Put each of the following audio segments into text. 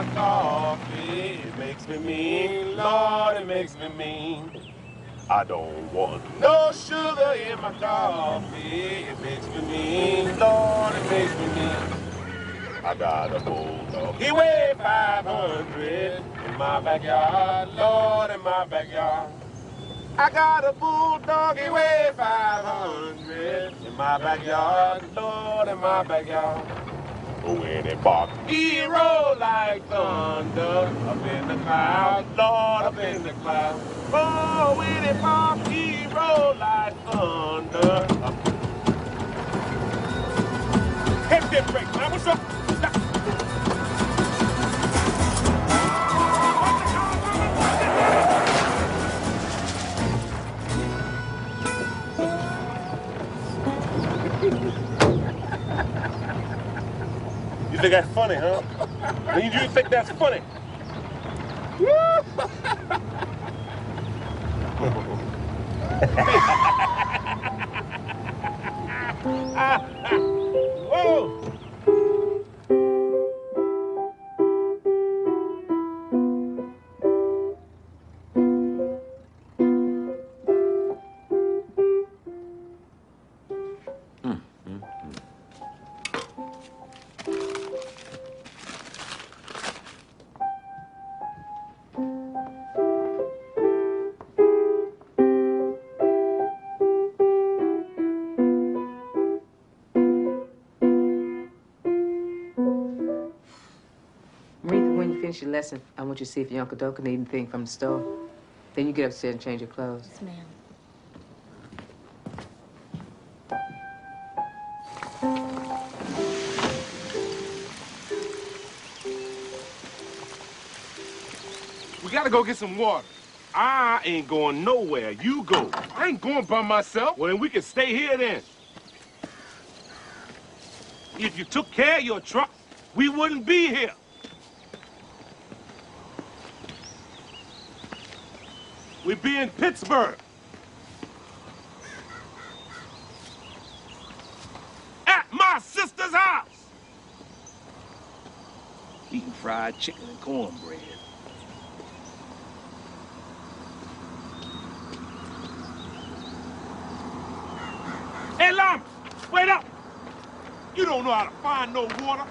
my coffee. It makes me mean, Lord, it makes me mean. I don't want no sugar in my coffee. It makes me mean, Lord, it makes me mean. I got a bulldog. He weighed 500 in my backyard, Lord, in my backyard. I got a bulldog, he weighed 500 in my backyard, Lord, in my backyard. When it barks, he roll like thunder up in the clouds, Lord, up in the clouds. Oh, when it barks, he roll like thunder. Hit that break, man. What's up? You think that's funny, huh? You think that's funny? Whoa! Your lesson. I want you to see if your Uncle Doka need anything from the store. Then you get upstairs and change your clothes. Yes, ma'am. We gotta go get some water. I ain't going nowhere. You go. I ain't going by myself. Well, then we can stay here then. If you took care of your truck, we wouldn't be here. We'd be in Pittsburgh. At my sister's house. Eating fried chicken and cornbread. Hey, Lam, wait up. You don't know how to find no water.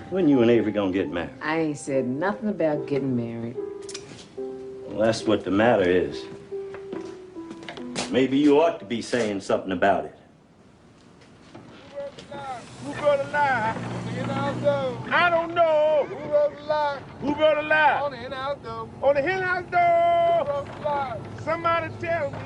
When you and Avery gonna get married? I ain't said nothing about getting married. Well, that's what the matter is. Maybe you ought to be saying something about it. Who wrote a lie? On the in-house door. I don't know. Who wrote a lie? Who wrote a lie? On the in-house door. On the in-house door. Who wrote a lie? Somebody tell me.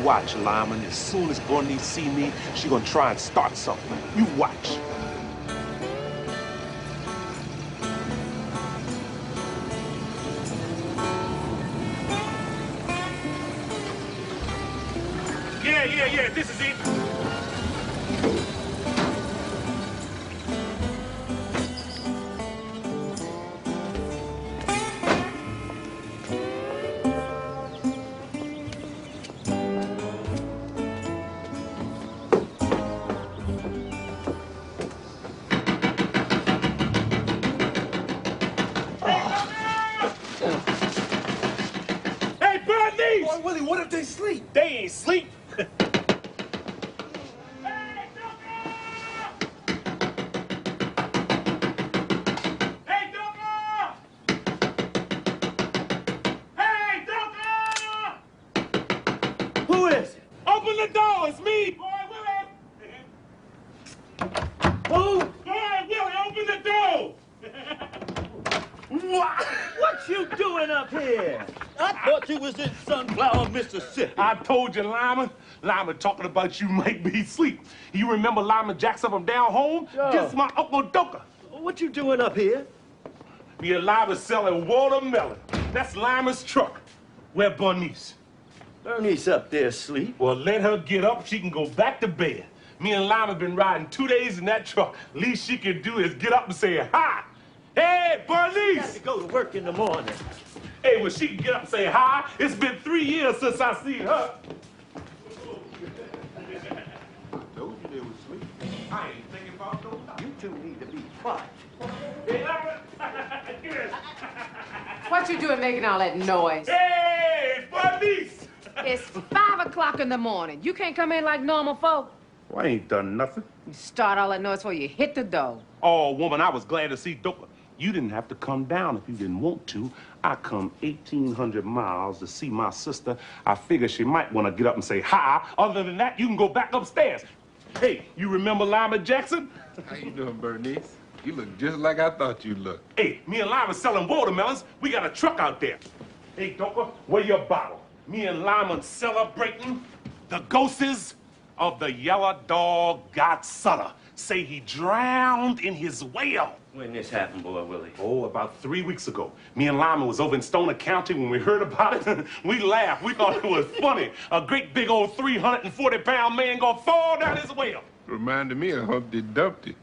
Watch, Lyman. As soon as Bernice see me, she gonna try and start something. You watch. Yeah, this is it. Boy, Willie, what if they sleep? They ain't sleep. Hey, Duncan! the door. It's me, boy Willie. Who? Boy Willie, open the door. What you doing up here? I thought you was in Sunflower, Mississippi. I told you, Lyman. Lyman talking about you might be asleep. You remember Lyman Jackson from down home? Sure. This is my Uncle Doka. What you doing up here? Me and Lyman selling watermelon. That's Lyman's truck. Where Bernice? Bernice up there asleep. Well, let her get up. She can go back to bed. Me and Lyman been riding 2 days in that truck. Least she can do is get up and say hi. Hey, Bernice! Got to go to work in the morning. Hey, well, she can get up and say hi. It's been 3 years since I seen her. Told you they was asleep. I ain't thinking about no time. You two need to be quiet. Hey, Lyman. Yes. What you doing making all that noise? Hey, Bernice! It's 5 o'clock in the morning. You can't come in like normal folk. Well, I ain't done nothing. You start all that noise before you hit the door. Oh, woman, I was glad to see Doka. You didn't have to come down if you didn't want to. I come 1,800 miles to see my sister. I figured she might want to get up and say hi. Other than that, you can go back upstairs. Hey, you remember Lyman Jackson? How you doing, Bernice? You look just like I thought you looked. Hey, me and Lyman selling watermelons. We got a truck out there. Hey, Doka, where your bottle? Me and Lyman celebrating the ghosts of the yellow dog Godzilla. Say he drowned in his whale. When this happened, boy Willie? Oh, about 3 weeks ago. Me and Lyman was over in Stoner County when we heard about it. We laughed. We thought it was funny. A great big old 340-pound man gonna fall down his well. Reminded me of Humpty Dumpty.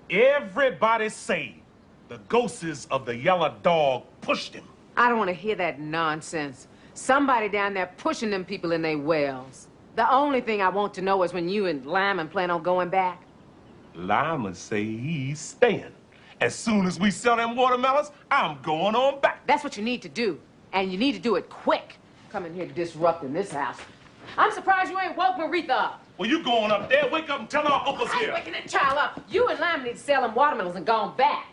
Everybody say the ghosts of the yellow dog pushed him. I don't want to hear that nonsense. Somebody down there pushing them people in their wells. The only thing I want to know is when you and Lyman plan on going back. Lyman say he's staying. As soon as we sell them watermelons, I'm going on back. That's what you need to do. And you need to do it quick. Coming here disrupting this house. I'm surprised you ain't woke Maritha up. Well, you going up there? Wake up and tell our uncle's I ain't here. waking that child up. You and Lyman need to sell them watermelons and gone back.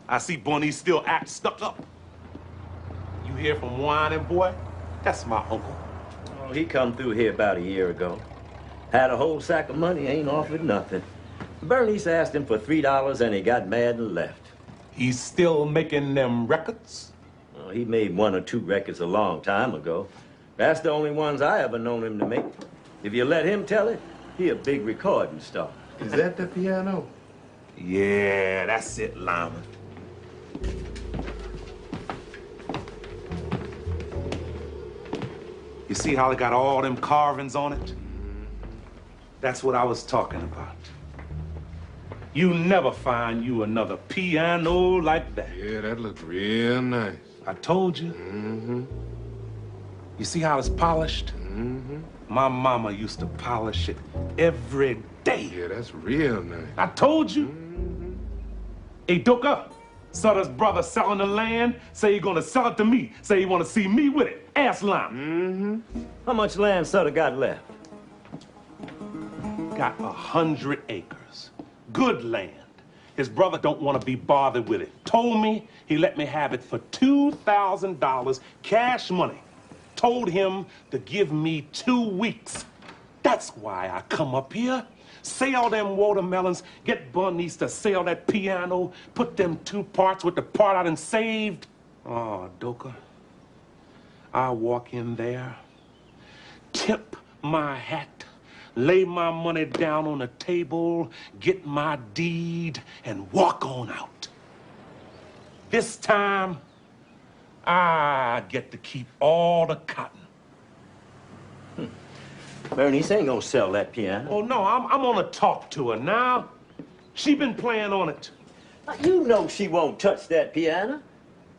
I see Bernice still act stuck up. You hear from Whining Boy? That's my uncle. Oh, he come through here about a year ago. Had a whole sack of money, ain't offered nothing. Bernice asked him for $3 and he got mad and left. He's still making them records? Well, he made 1 or 2 records a long time ago. That's the only ones I ever known him to make. If you let him tell it, he a big recording star. Is that the piano? Yeah, that's it, Lyman. You see how it got all them carvings on it? That's what I was talking about. You never find you another piano like that. Yeah, that looked real nice. I told you. Mm-hmm. You see how it's polished? Mm-hmm. My mama used to polish it every day. Yeah, that's real nice. I told you. Mm-hmm. Hey, Doka, Sutter's brother selling the land. Say he gonna sell it to me. Say he wanna see me with it. Ask Lyman. Mm-hmm. How much land Sutter got left? Got 100 acres. Good land. His brother don't want to be bothered with it. Told me he let me have it for $2,000 cash money. Told him to give me 2 weeks. That's why I come up here. Sell them watermelons, get Bernice to sell that piano, put them 2 parts with the part I done saved. Oh, Doka, I walk in there, tip my hat, lay my money down on the table, get my deed, and walk on out. This time, I get to keep all the cotton. Bernice ain't gonna sell that piano. Oh, no, I'm gonna talk to her now. She been playing on it. You know she won't touch that piano.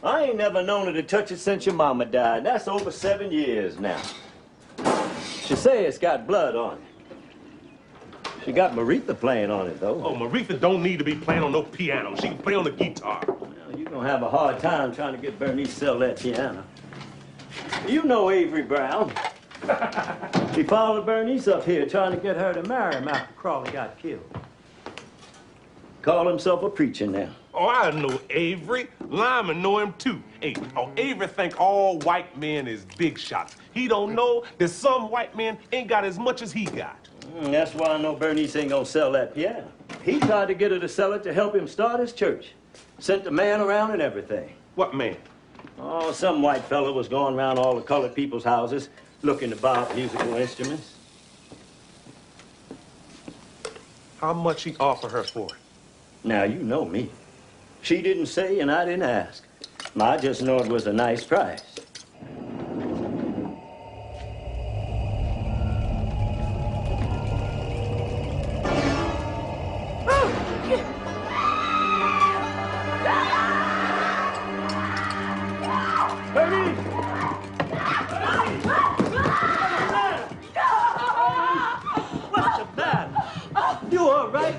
I ain't never known her to touch it since your mama died. That's over 7 years now. She say it's got blood on it. She got Maritha playing on it, though. Oh, Maritha don't need to be playing on no piano. She can play on the guitar. Well, you're gonna have a hard time trying to get Bernice to sell that piano. You know Avery Brown. He followed Bernice up here trying to get her to marry him after Crawley got killed. Call himself a preacher now. Oh, I know Avery. Lyman know him too. Hey, oh, Avery think all white men is big shots. He don't know that some white men ain't got as much as he got. That's why I know Bernice ain't gonna sell that piano. He tried to get her to sell it to help him start his church. Sent the man around and everything. What man? Oh, some white fella was going around all the colored people's houses looking to buy musical instruments. How much he offer her for it? Now, you know me. She didn't say and I didn't ask. I just know it was a nice price. What's the matter? You all right?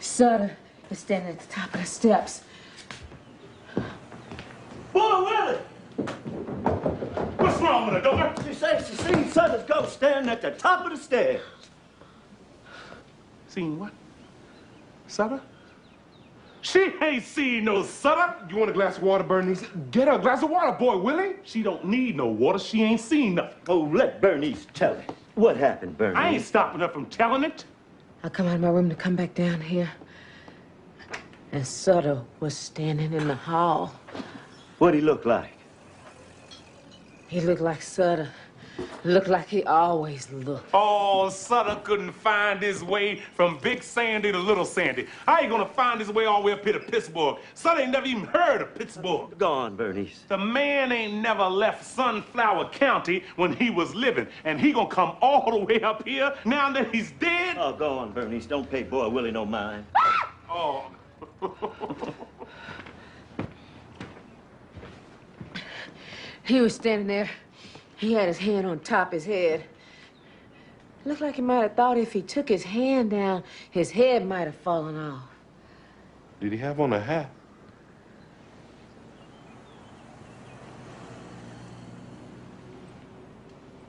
Sutter is standing at the top of the steps. Boy, Willie! What's wrong with her, Dover? She says she seen Sutter's ghost standing at the top of the stairs. Seen what? Sutter? She ain't seen no Sutter. You want a glass of water, Bernice? Get her a glass of water, boy, Willie. She don't need no water. She ain't seen nothing. Oh, let Bernice tell it. What happened, Bernice? I ain't stopping her from telling it. I come out of my room to come back down here. And Sutter was standing in the hall. What'd he look like? He looked like Sutter. Looked like he always looked. Oh, Sutter couldn't find his way from Big Sandy to Little Sandy. How you gonna find his way all the way up here to Pittsburgh? Sutter ain't never even heard of Pittsburgh. Go on, Bernice. The man ain't never left Sunflower County when he was living, and he gonna come all the way up here now that he's dead? Oh, go on, Bernice. Don't pay Boy Willie no mind. Oh. He was standing there. He had his hand on top of his head. Looked like he might have thought if he took his hand down, his head might have fallen off. Did he have on a hat?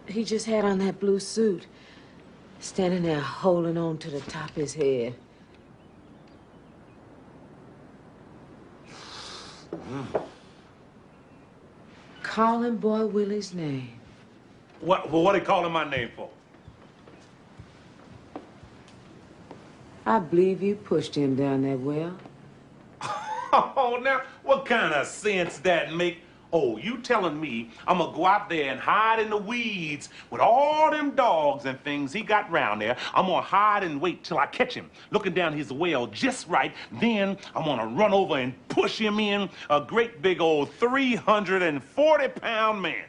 He just had on that blue suit, standing there holding on to the top of his head. Calling Boy Willie's name. What he calling my name for? I believe you pushed him down that well. Oh, now, what kind of sense that make? Oh, you telling me I'm gonna go out there and hide in the weeds with all them dogs and things he got round there. I'm gonna hide and wait till I catch him, looking down his well just right. Then I'm gonna run over and push him in, a great big old 340-pound man.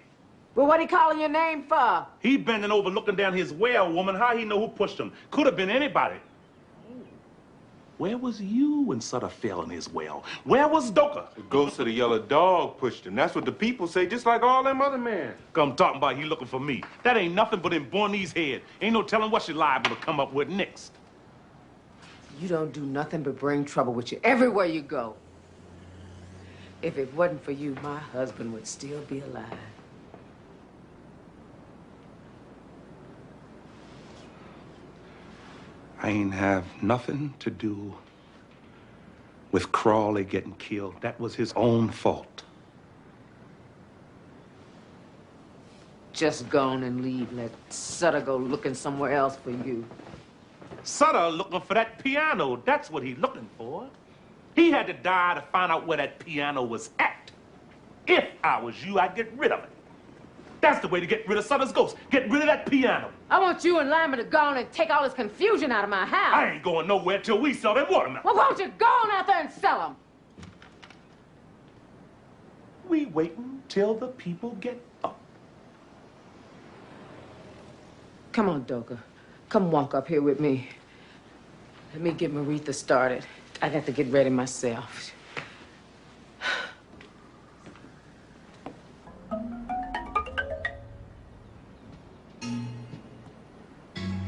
Well, what he calling your name for? He bending over looking down his well, woman. How he know who pushed him? Could have been anybody. Where was you when Sutter fell in his well? Where was Doka? The ghost of the yellow dog pushed him. That's what the people say, just like all them other men. Come talking about he looking for me. That ain't nothing but in Bornese head. Ain't no telling what she liable to come up with next. You don't do nothing but bring trouble with you everywhere you go. If it wasn't for you, my husband would still be alive. I ain't have nothing to do with Crawley getting killed. That was his own fault. Just go on and leave. Let Sutter go looking somewhere else for you. Sutter looking for that piano. That's what he looking for. He had to die to find out where that piano was at. If I was you, I'd get rid of it. That's the way to get rid of Sutter's ghost. Get rid of that piano. I want you and Lyman to go on and take all this confusion out of my house. I ain't going nowhere till we sell them watermelons. Well, won't you go on out there and sell them? We waiting till the people get up. Come on, Doka. Come walk up here with me. Let me get Maritha started. I got to get ready myself.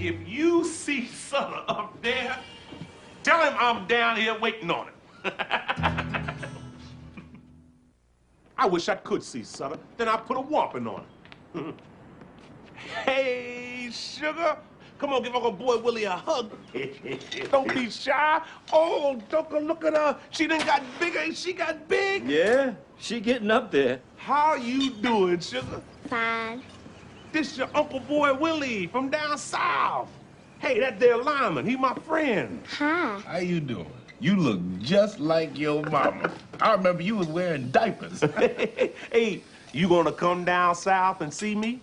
if you see Sutter up there, tell him I'm down here waiting on him. I wish I could see Sutter. Then I'd put a whopping on him. Hey, sugar. Come on, give Uncle Boy Willie a hug. Don't be shy. Oh, Doka, look at her. She done got bigger. She got big. Yeah, she getting up there. How you doing, sugar? Fine. This your Uncle Boy Willie from down south. Hey, that there Lyman, he my friend. Hi. How you doing? You look just like your mama. I remember you was wearing diapers. Hey, you gonna come down south and see me?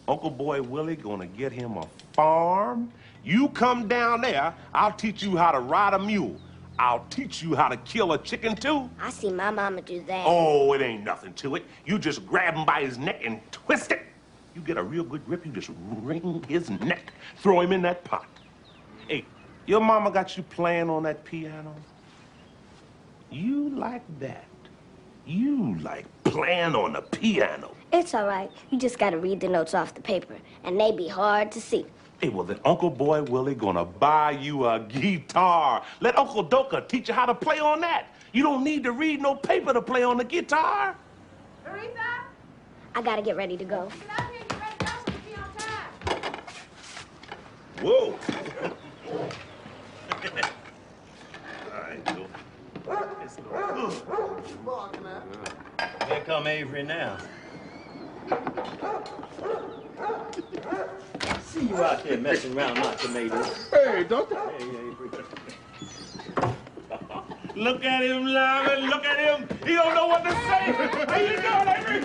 Uncle Boy Willie gonna get him a farm. You come down there, I'll teach you how to ride a mule. I'll teach you how to kill a chicken, too. I see my mama do that. Oh, it ain't nothing to it. You just grab him by his neck and twist it. You get a real good grip, you just wring his neck, throw him in that pot. Hey, your mama got you playing on that piano? You like that? You like playing on the piano? It's all right. You just gotta read the notes off the paper, and they be hard to see. Hey, well, then Uncle Boy Willie gonna buy you a guitar. Let Uncle Doka teach you how to play on that. You don't need to read no paper to play on the guitar. Aretha, I gotta get ready to go. get out here and get ready to go so we be on time. Whoa. All right, Doka. It's no good. Here come Avery now. See you out there messing around my tomatoes. Hey, doctor. Hey, Avery. Look at him, Lyman. Look at him. He don't know what to say. How you doing, Avery?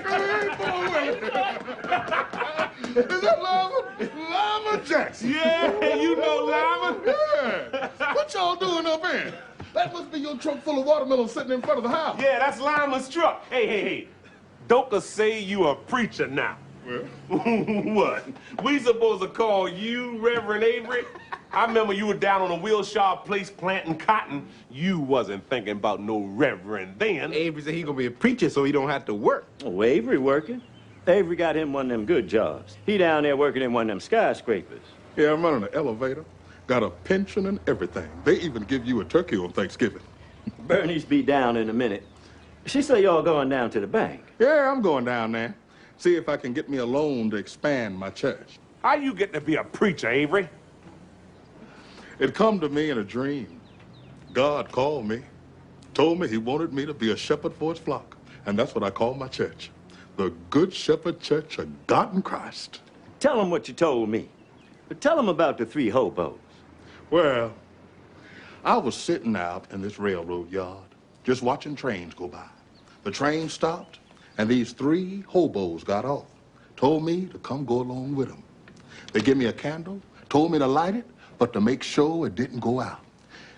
Is that Lama Jackson? Yeah, you know Lyman. Yeah. What y'all doing up here? That must be your trunk full of watermelon sitting in front of the house. Yeah, that's Lyman's truck. Hey. Doka say you a preacher now. Well, What? We supposed to call you Reverend Avery? I remember you were down on a Wilshire place planting cotton. You wasn't thinking about no reverend then. Avery said he gonna be a preacher so he don't have to work. Oh, Avery working? Avery got him one of them good jobs. He down there working in one of them skyscrapers. yeah, I'm running an elevator. Got a pension and everything. They even give you a turkey on Thanksgiving. Bernice be down in a minute. She say y'all going down to the bank. Yeah, I'm going down there. See if I can get me a loan to expand my church. How you get to be a preacher, Avery? It come to me in a dream. God called me, told me he wanted me to be a shepherd for his flock. And that's what I call my church. The Good Shepherd Church of God in Christ. Tell them what you told me. But tell them about the 3 hobos. Well, I was sitting out in this railroad yard, just watching trains go by. The train stopped, and these 3 hobos got off, told me to come go along with them. They gave me a candle, told me to light it, but to make sure it didn't go out.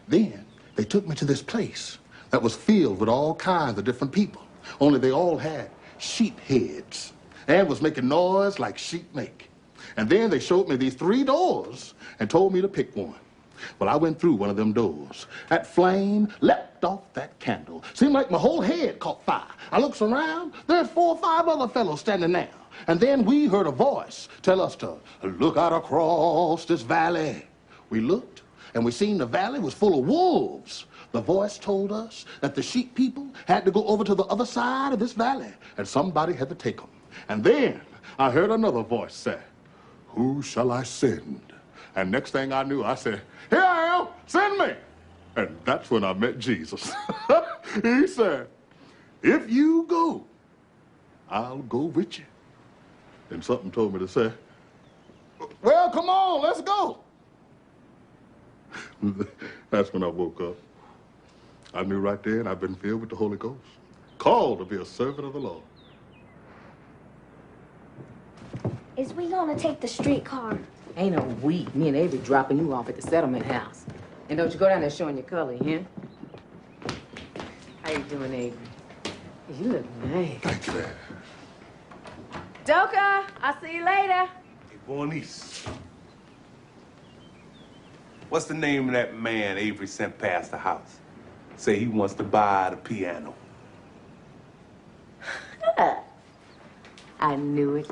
Then they took me to this place that was filled with all kinds of different people, only they all had sheep heads and was making noise like sheep make. And then they showed me these 3 doors and told me to pick one. Well, I went through one of them doors. That flame leapt off that candle. Seemed like my whole head caught fire. I looks around, there's 4 or 5 other fellows standing there. And then we heard a voice tell us to look out across this valley. We looked, and we seen the valley was full of wolves. The voice told us that the sheep people had to go over to the other side of this valley, and somebody had to take them. And then I heard another voice say, "Who shall I send?" And next thing I knew, I said, "Here I am, send me." And that's when I met Jesus. He said, "If you go, I'll go with you." And something told me to say, "Well, come on, let's go." That's when I woke up. I knew right then I'd been filled with the Holy Ghost, called to be a servant of the Lord. Is we gonna take the streetcar? Ain't no we. Me and Avery dropping you off at the settlement house. And don't you go down there showing your color, huh? How you doing, Avery? You look nice. Thank you, Dad. Doka, I'll see you later. Hey, Bernice. What's the name of that man Avery sent past the house? Say he wants to buy the piano. I knew it.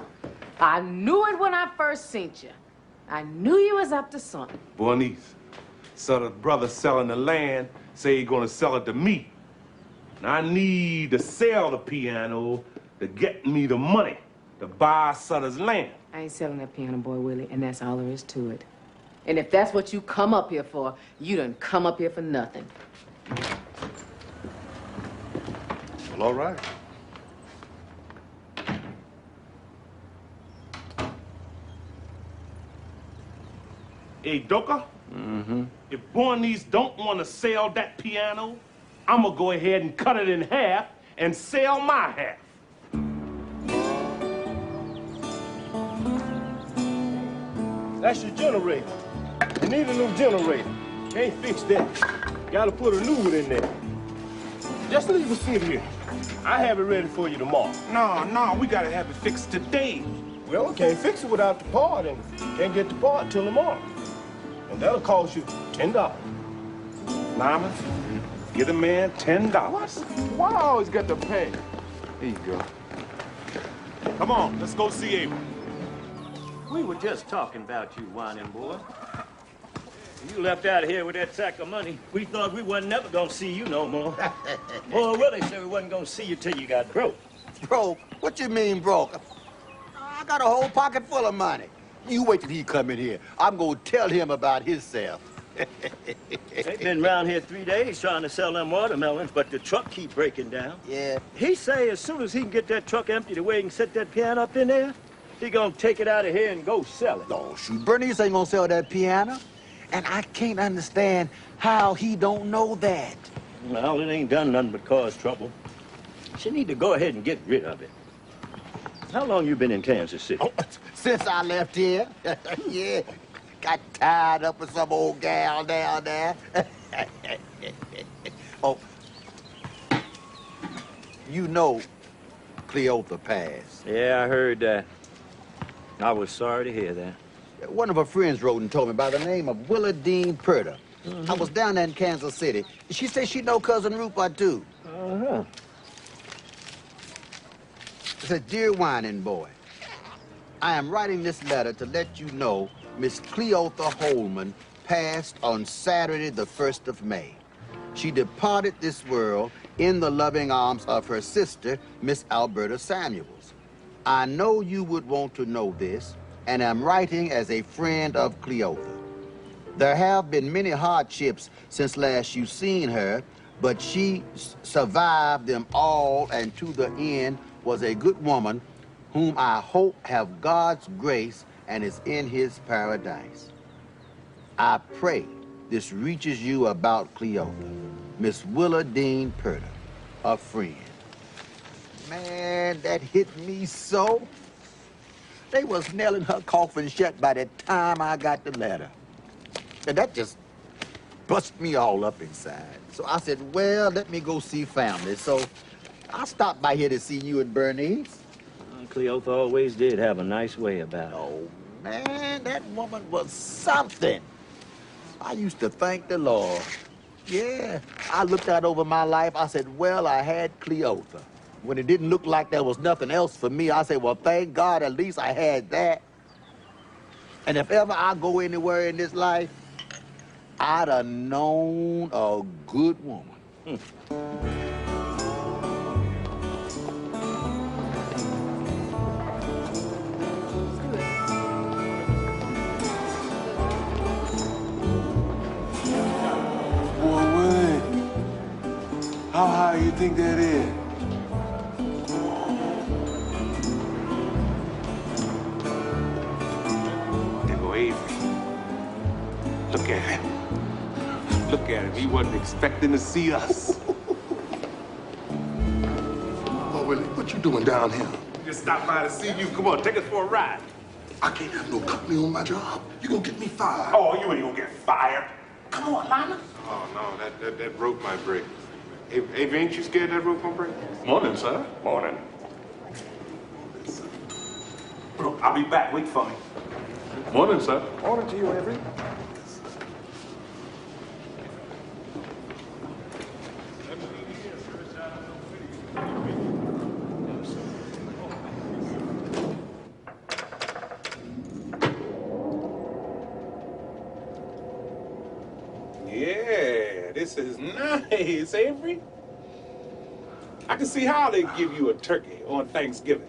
I knew it when I first seen you. I knew you was up to something. Bernice, so the brother selling the land say he gonna sell it to me. And I need to sell the piano to get me the money to buy Sutter's land. I ain't selling that piano, boy, Willie, and that's all there is to it. And if that's what you come up here for, you done come up here for nothing. Well, all right. Hey, Doka? If Bernice don't want to sell that piano, I'm gonna go ahead and cut it in half and sell my half. That's your generator. You need a new generator. Can't fix that. Gotta put a new one in there. Just leave it sit here. I have it ready for you tomorrow. No, we gotta have it fixed today. Well, we can't fix it without the part, and can't get the part till tomorrow. And that'll cost you $10. Lyman, get a man $10. Why I always got to pay? Here you go. Come on, let's go see Abel. We were just talking about you, whining boy. You left out of here with that sack of money. We thought we wasn't never gonna see you no more. Boy, Willie said we wasn't gonna see you till you got broke. Broke? What you mean broke? I got a whole pocket full of money. You wait till he come in here. I'm gonna tell him about himself. They've been around here 3 days trying to sell them watermelons, but the truck keep breaking down. Yeah. He say as soon as he can get that truck emptied away and set that piano up in there, he gonna take it out of here and go sell it. No, shoot, Bernice ain't gonna sell that piano. And I can't understand how he don't know that. Well, it ain't done nothing but cause trouble. She need to go ahead and get rid of it. How long you been in Kansas City? Oh, since I left here. Yeah. Got tied up with some old gal down there. Oh. You know Cleotha passed. Yeah, I heard that. I was sorry to hear that. One of her friends wrote and told me by the name of Willa Dean Purder. I was down there in Kansas City. She said she know Cousin Rupert, too. Uh-huh. It said, Dear Whining Boy, I am writing this letter to let you know Miss Cleotha Holman passed on Saturday, the 1st of May. She departed this world in the loving arms of her sister, Miss Alberta Samuels. I know you would want to know this, and I'm writing as a friend of Cleotha. There have been many hardships since last you seen her, but she survived them all and to the end was a good woman whom I hope have God's grace and is in his paradise. I pray this reaches you about Cleotha, Miss Willa Dean Purder, a friend. Man, that hit me so. They was nailing her coffin shut by the time I got the letter. And that just bust me all up inside. So I said, well, let me go see family. So I stopped by here to see you and Bernice. Cleotha always did have a nice way about it. Oh, man, that woman was something. I used to thank the Lord. Yeah, I looked out over my life. I said, well, I had Cleotha. When it didn't look like there was nothing else for me, I said, well, thank God, at least I had that. And if ever I go anywhere in this life, I'd have known a good woman. Boy, Willie, how high you think that is? There go Avery. Look at him. Look at him. He wasn't expecting to see us. Oh, Willie, what you doing down here? Just stopped by to see you. Come on, take us for a ride. I can't have no company on my job. You gonna get me fired. Oh, you ain't gonna get fired. Come on, Lyman. Oh, no, that rope might break. Avery, ain't you scared that rope gonna break? Morning, sir. Morning. Look, I'll be back. Wait for me. Morning, sir. Morning to you, Avery. This is nice, Avery. I can see how they give you a turkey on Thanksgiving.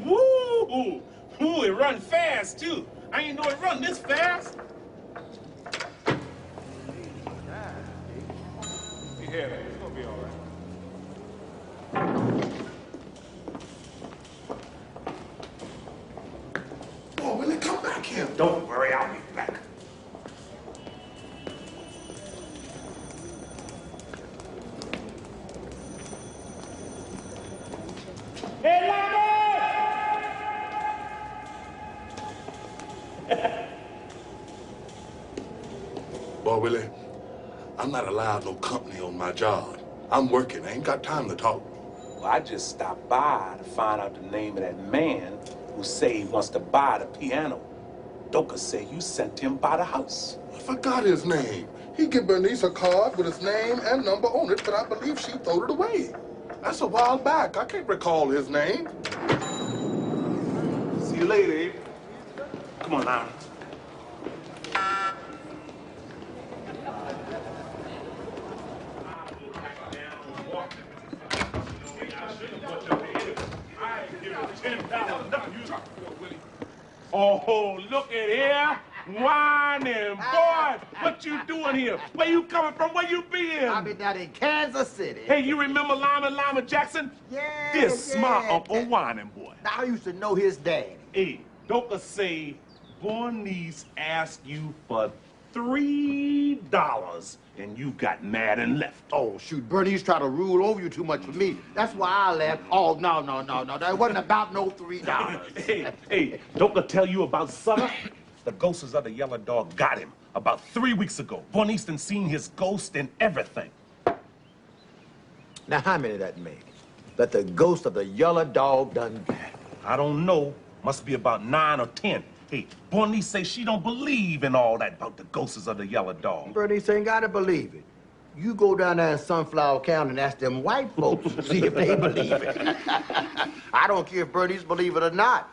Woo! Ooh, it run fast, too. I ain't know it run this fast. You hear that? It's gonna be all right. Oh, Willie, come back here. Don't worry, I'll be back. Hey, Boy, Willie, I'm not allowed no company on my job. I'm working. I ain't got time to talk. Well, I just stopped by to find out the name of that man who say he wants to buy the piano. Doka say you sent him by the house. I forgot his name. He gave Bernice a card with his name and number on it, but I believe she threw it away. That's a while back. I can't recall his name. See you later, Abe. Come on, now. Oh, look at here. Whining boy. What you doing here? Where you coming from? Where you been? I've been down in Kansas City. Hey, you remember Lima Jackson? Yeah. This is my Uncle Whining boy. Now, I used to know his daddy. Hey, Doka say Bernice asked you for $3 and you got mad and left. Oh, shoot, Bernice tried to rule over you too much for me. That's why I left. Oh, no. That wasn't about no $3. Hey, Doka tell you about Sutter? The ghosts of the Yellow Dog got him about 3 weeks ago. Bernice done seen his ghost and everything. Now, how many that make? That the ghost of the Yellow Dog done got? I don't know. Must be about 9 or 10. Hey, Bernice say she don't believe in all that about the ghosts of the Yellow Dog. Bernice ain't gotta believe it. You go down there in Sunflower County and ask them white folks, see if they believe it. I don't care if Bernice believe it or not.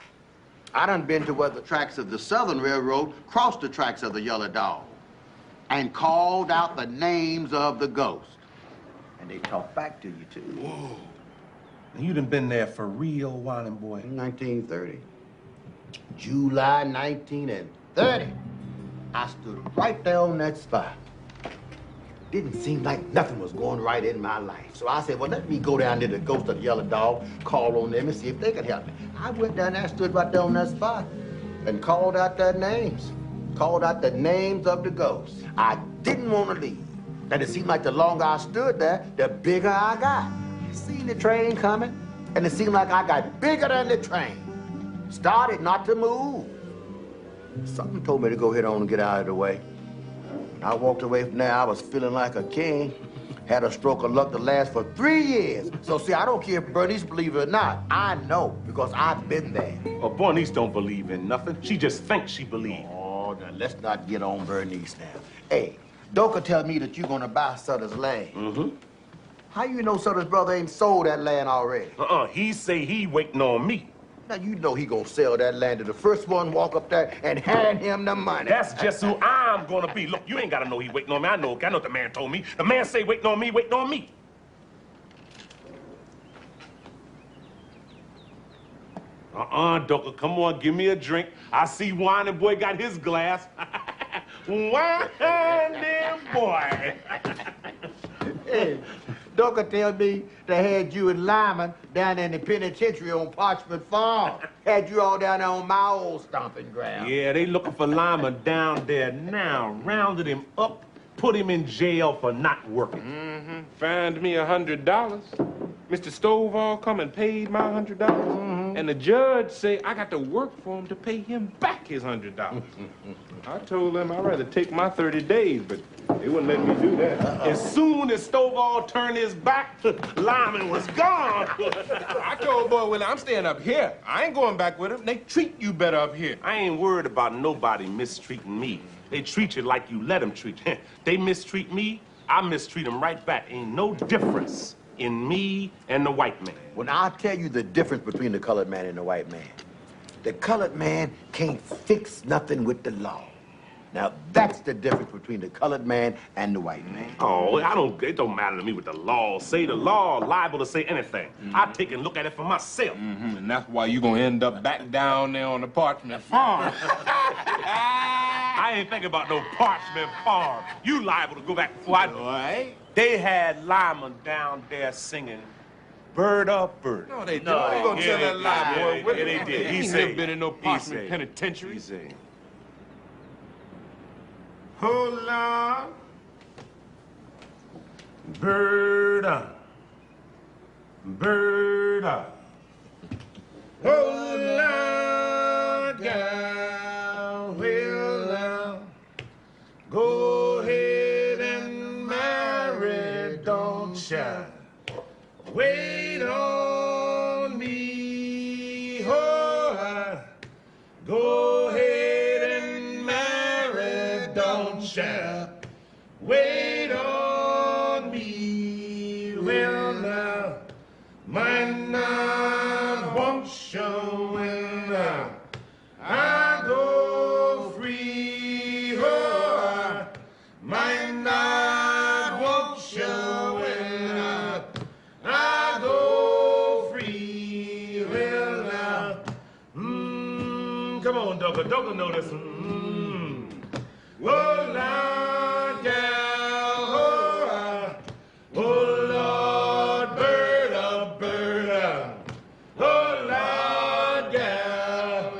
I done been to where the tracks of the Southern Railroad crossed the tracks of the Yellow Dog and called out the names of the ghosts. And they talk back to you, too. Whoa. You done been there for real, Whining boy. 1930. July 1930. I stood right there on that spot. Didn't seem like nothing was going right in my life. So I said, well, let me go down to the ghost of the Yellow Dog, call on them and see if they could help me. I went down there, stood right there on that spot, and called out their names. Called out the names of the ghosts. I didn't want to leave. And it seemed like the longer I stood there, the bigger I got. Seen the train coming, and it seemed like I got bigger than the train. Started not to move. Something told me to go ahead on and get out of the way. When I walked away from there, I was feeling like a king. Had a stroke of luck that lasts for 3 years. So see, I don't care if Bernice believe it or not. I know, because I've been there. Well, Bernice don't believe in nothing. She just thinks she believes. Oh, now let's not get on Bernice now. Hey, Doka tell me that you're gonna buy Sutter's land. Mm-hmm. How you know Sutter's brother ain't sold that land already? He say he waiting on me. Now, you know he gonna sell that land to the first one walk up there and hand him the money. That's just who I'm gonna be. Look, you ain't gotta know he waiting on me. I know what the man told me. The man say waiting on me, waiting on me. Doka, come on, give me a drink. I see Whining boy got his glass. Whining boy. Hey, Doka tell me they had you and Lyman down in the penitentiary on Parchment Farm. Had you all down there on my old stomping ground. Yeah, they looking for Lima down there now. Rounded him up, put him in jail for not working. Mm-hmm. Fined me $100. Mr. Stovall come and paid my $100. Mm-hmm. And the judge say I got to work for him to pay him back his $100. I told them I'd rather take my 30 days, but they wouldn't let me do that. As soon as Stovall turned his back, Lyman was gone. I told Boy Willie, I'm staying up here. I ain't going back with him. They treat you better up here. I ain't worried about nobody mistreating me. They treat you like you let them treat you. They mistreat me, I mistreat them right back. Ain't no difference in me and the white man. Well, now, I'll tell you the difference between the colored man and the white man. The colored man can't fix nothing with the law. Now, that's the difference between the colored man and the white man. Oh, it don't matter to me what the law say. The law liable to say anything. I take and look at it for myself. And that's why you gonna end up back down there on the Parchment Farm. I ain't thinking about no Parchment Farm. You liable to go back before I do. All right. They had Lyman down there singing Bird Up, Bird. No, they didn't. No, they gonna tell that lie, boy. Yeah, they did. He He ain't said. never been in no Parchment Penitentiary. He said. Oh, Lord, bird up, bird up. Oh, Lord, God, well, go ahead and marry, don't shy. Wait on me, oh, go ahead and marry, don't shy. Wait on me, well now, might not want you when I go free, oh, might not want you when I go free, well now, come on, Duggar, Duggar know this one. Oh, Lord, gal, oh, Lord, bird up, bird up. Oh, Lord, gal,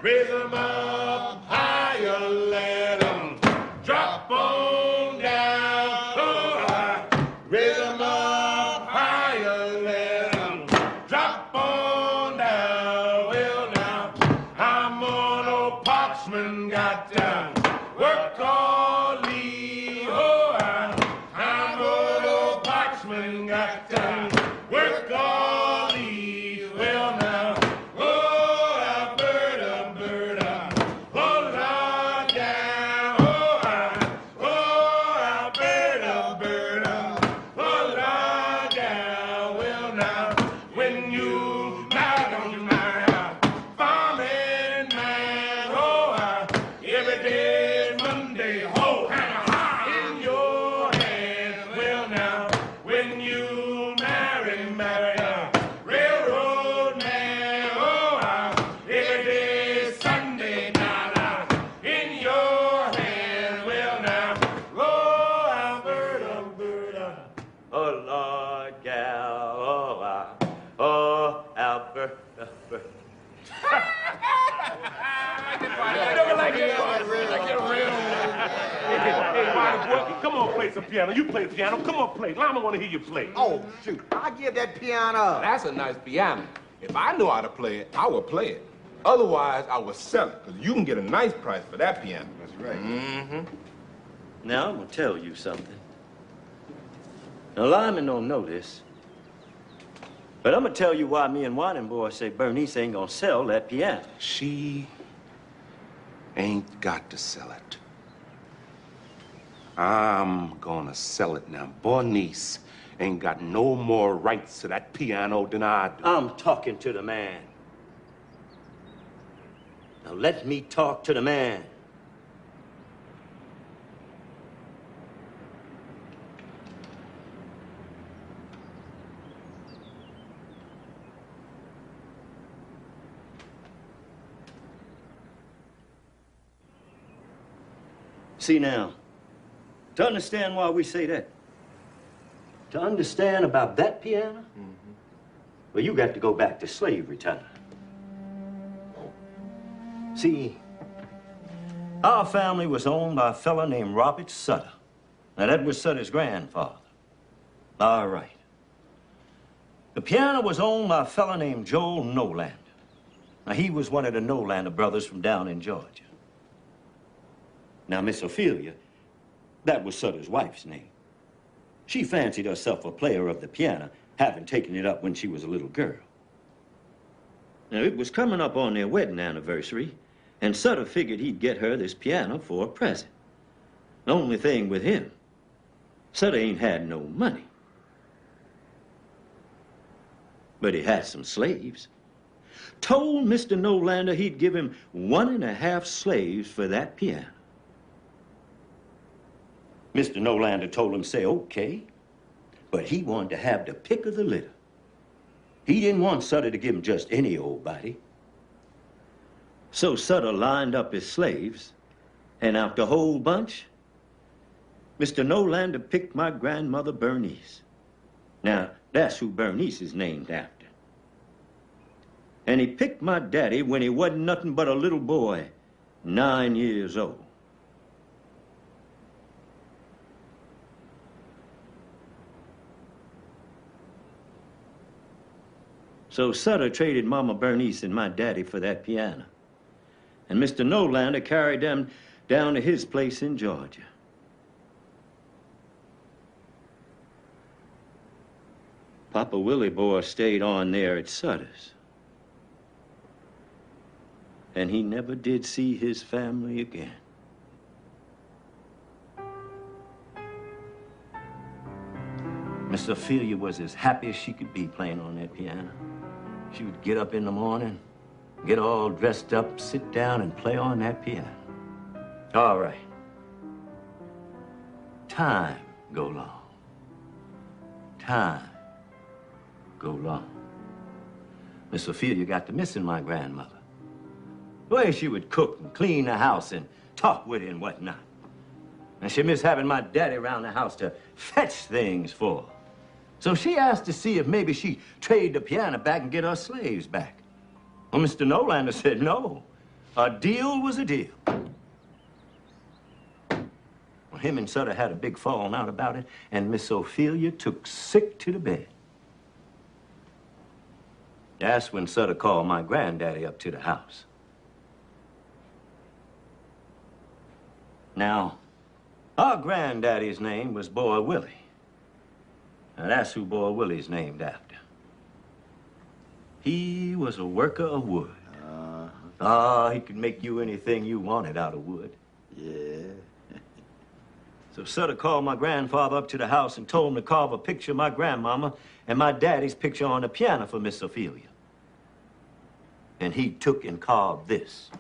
raise 'em up, higher, let 'em drop on down. Oh, raise 'em up, higher, let 'em drop on down. Well, now, I'm on old Parchman, got work all leave. Oh, I'm on old Parchman, got work all leave. Well, now, oh, bird up, bird up. Oh, Lord, down. Oh, bird up, bird up. Oh, Lord, down. Well, now, when you marry on my farming man, oh, every day Monday, ho, hammer in your hand. Well, now, when you marry a railroad man, oh, every day Sunday, now, in your hand. Well, now, oh, bird up, bird up. Oh, Lord, gal, oh, Albert, Albert. Hey, Marty boy, come on, play some piano. You play the piano. Come on, play. Lama want to hear you play. Oh, shoot. I give that piano up. That's a nice piano. If I knew how to play it, I would play it. Otherwise, I would sell it, because you can get a nice price for that piano. That's right. Now, I'm gonna tell you something. Now, Lyman don't know this, but I'm gonna tell you why me and Whiting Boy say Bernice ain't gonna sell that piano. She ain't got to sell it. I'm gonna sell it now. Bernice ain't got no more rights to that piano than I do. I'm talking to the man. Now, let me talk to the man. See now, to understand why we say that, to understand about that piano, well, you got to go back to slavery time. See, our family was owned by a fella named Robert Sutter. Now, that was Sutter's grandfather. All right. The piano was owned by a fella named Joel Nolander. Now, he was one of the Nolander brothers from down in Georgia. Now, Miss Ophelia, that was Sutter's wife's name. She fancied herself a player of the piano, having taken it up when she was a little girl. Now, it was coming up on their wedding anniversary, and Sutter figured he'd get her this piano for a present. The only thing with him, Sutter ain't had no money. But he had some slaves. told Mr. Nolander he'd give him 1.5 slaves for that piano. Mr. Nolander told him, say, okay, but he wanted to have the pick of the litter. He didn't want Sutter to give him just any old body. So Sutter lined up his slaves, and out the whole bunch, Mr. Nolander picked my grandmother Bernice. Now, that's who Bernice is named after. And he picked my daddy when he wasn't nothing but a little boy, 9 years old. So Sutter traded Mama Bernice and my daddy for that piano. And Mr. Nolander carried them down to his place in Georgia. Papa Willie boy stayed on there at Sutter's. And he never did see his family again. Miss Ophelia was as happy as she could be playing on that piano. She would get up in the morning, get all dressed up, sit down and play on that piano. All right. Time go long. Time go long. Miss Ophelia got to missing my grandmother. The way she would cook and clean the house and talk with her and whatnot. And she missed having my daddy around the house to fetch things for her. So she asked to see if maybe she trade the piano back and get her slaves back. Well, Mr. Nolander said no. A deal was a deal. Well, him and Sutter had a big falling out about it, and Miss Ophelia took sick to the bed. That's when Sutter called my granddaddy up to the house. Now, our granddaddy's name was Boy Willie. Now, that's who Boy Willie's named after. He was a worker of wood. He could make you anything you wanted out of wood. Yeah. So Sutter called my grandfather up to the house and told him to carve a picture of my grandmama and my daddy's picture on the piano for Miss Ophelia. And he took and carved this.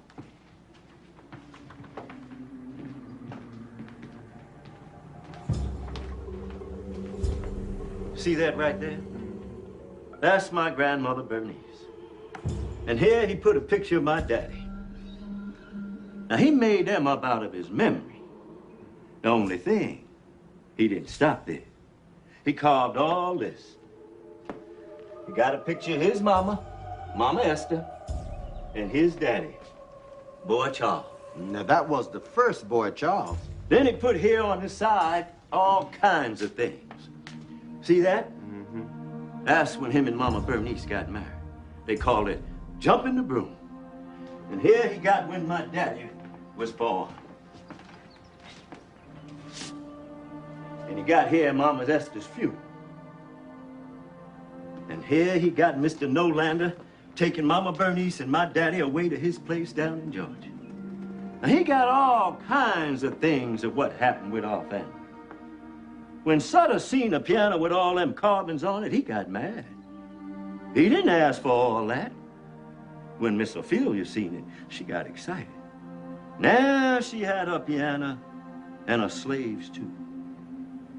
See that right there? That's my grandmother Bernice. And here he put a picture of my daddy. Now, he made them up out of his memory. The only thing, he didn't stop there. He carved all this. He got a picture of his mama, Mama Esther, and his daddy, Boy Charles. Now, that was the first Boy Charles. Then he put here on the side all kinds of things. See that? Mm-hmm. That's when him and Mama Bernice got married. They called it jumping the broom. And here he got when my daddy was born. And he got here Mama Esther's funeral. And here he got Mr. Nolander taking Mama Bernice and my daddy away to his place down in Georgia. Now, he got all kinds of things of what happened with our family. When Sutter seen a piano with all them carvings on it, he got mad. He didn't ask for all that. When Miss Ophelia seen it, she got excited. Now she had a piano and her slaves, too.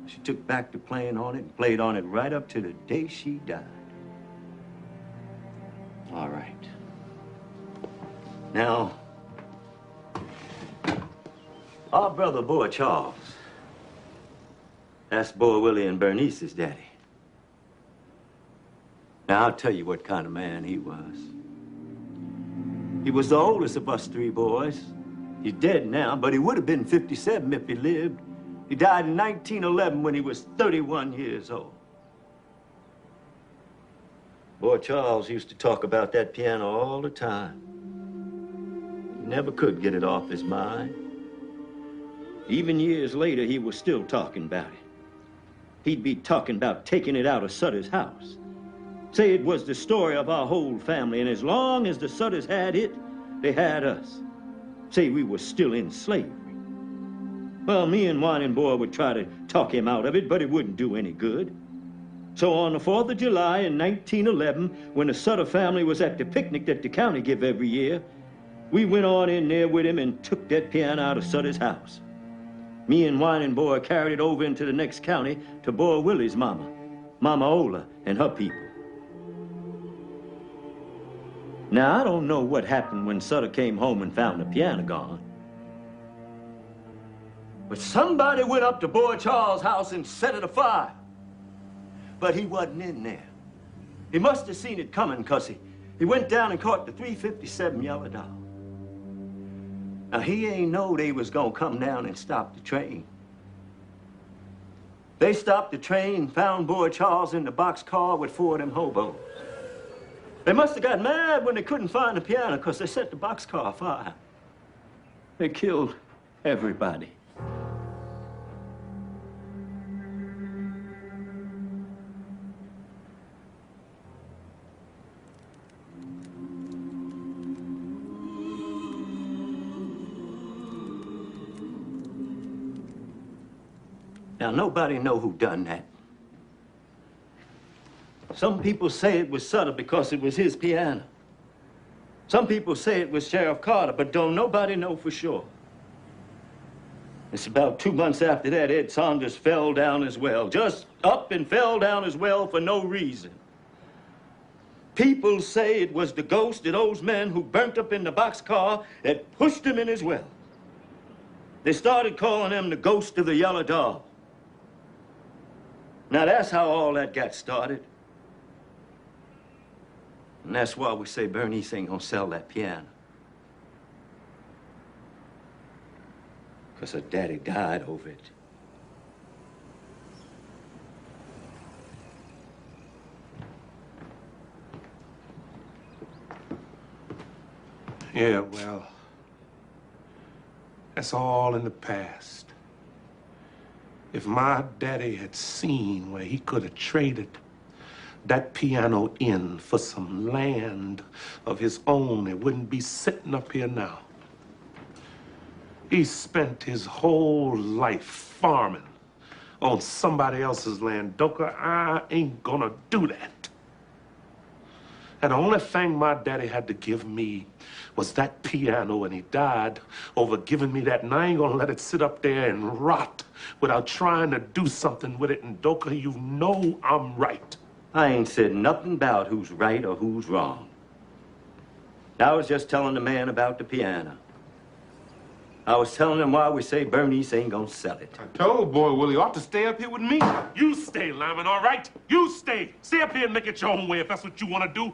She took back to playing on it and played on it right up to the day she died. All right. Now, our brother Boy Charles, that's Boy Willie and Bernice's daddy. Now, I'll tell you what kind of man he was. He was the oldest of us 3 boys. He's dead now, but he would have been 57 if he lived. He died in 1911 when he was 31 years old. Boy Charles used to talk about that piano all the time. He never could get it off his mind. Even years later, he was still talking about it. He'd be talking about taking it out of Sutter's house. Say it was the story of our whole family, and as long as the Sutters had it, they had us. Say we were still in slavery. Well, me and Whining Boy would try to talk him out of it, but it wouldn't do any good. So on the 4th of July in 1911, when the Sutter family was at the picnic that the county give every year, we went on in there with him and took that piano out of Sutter's house. Me and Whining Boy carried it over into the next county to Boy Willie's mama, Mama Ola, and her people. Now, I don't know what happened when Sutter came home and found the piano gone. But somebody went up to Boy Charles' house and set it afire. But he wasn't in there. He must have seen it coming, because he went down and caught the 357 Yellow Dog. Now, he ain't know they was gonna come down and stop the train. They stopped the train and found Boy Charles in the boxcar with 4 of them hobos. They must have got mad when they couldn't find the piano, because they set the boxcar afire. They killed everybody. Now, nobody know who done that. Some people say it was Sutter because it was his piano. Some people say it was Sheriff Carter, but don't nobody know for sure. It's about 2 months after that, Ed Saunders fell down as well. Just up and fell down as well for no reason. People say it was the ghost of those men who burnt up in the boxcar that pushed him in his well. They started calling him the ghost of the Yellow Dog. Now, that's how all that got started. And that's why we say Bernice ain't gonna sell that piano. Because her daddy died over it. Yeah, well, that's all in the past. If my daddy had seen where he could have traded that piano in for some land of his own, it wouldn't be sitting up here now. He spent his whole life farming on somebody else's land. Doka, I ain't gonna do that. And the only thing my daddy had to give me was that piano, and he died over giving me that, and I ain't gonna let it sit up there and rot without trying to do something with it. And Doka, you know I'm right. I ain't said nothing about who's right or who's wrong. I was just telling the man about the piano. I was telling him why we say Bernice ain't gonna sell it. I told Boy Willie ought to stay up here with me. You stay, Lyman, all right? You stay. Stay up here and make it your own way if that's what you want to do.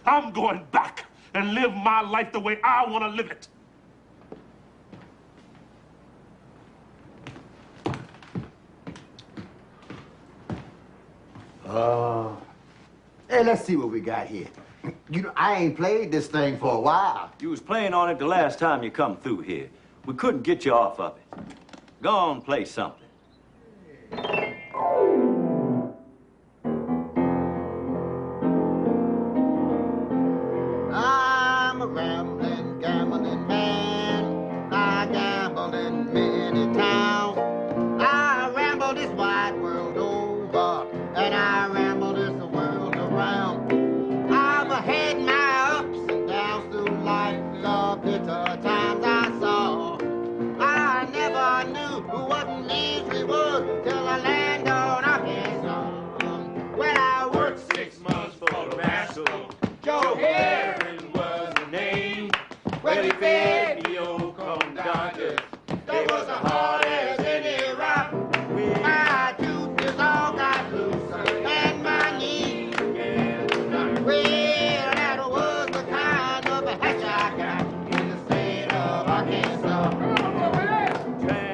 I'm going back and live my life the way I want to live it. Hey, let's see what we got here. You know, I ain't played this thing for a while. You was playing on it the last time you come through here. We couldn't get you off of it. Go on, play something. I'm a rambling, gambling man. I gamble in many towns. I ramble this wide world over, and I ramble this world around. I've had my ups and downs through life, the bitter times I saw. I never knew what misery was till I landed on Arkansas. When I worked 6 months for the rascal, Joe Herring was the name. Well, he fed me old corn dodgers. They was as hard as any rock. My tooth all got loose, and my knees began to knock. Well, that was the kind of a hatch I got in the state of Arkansas.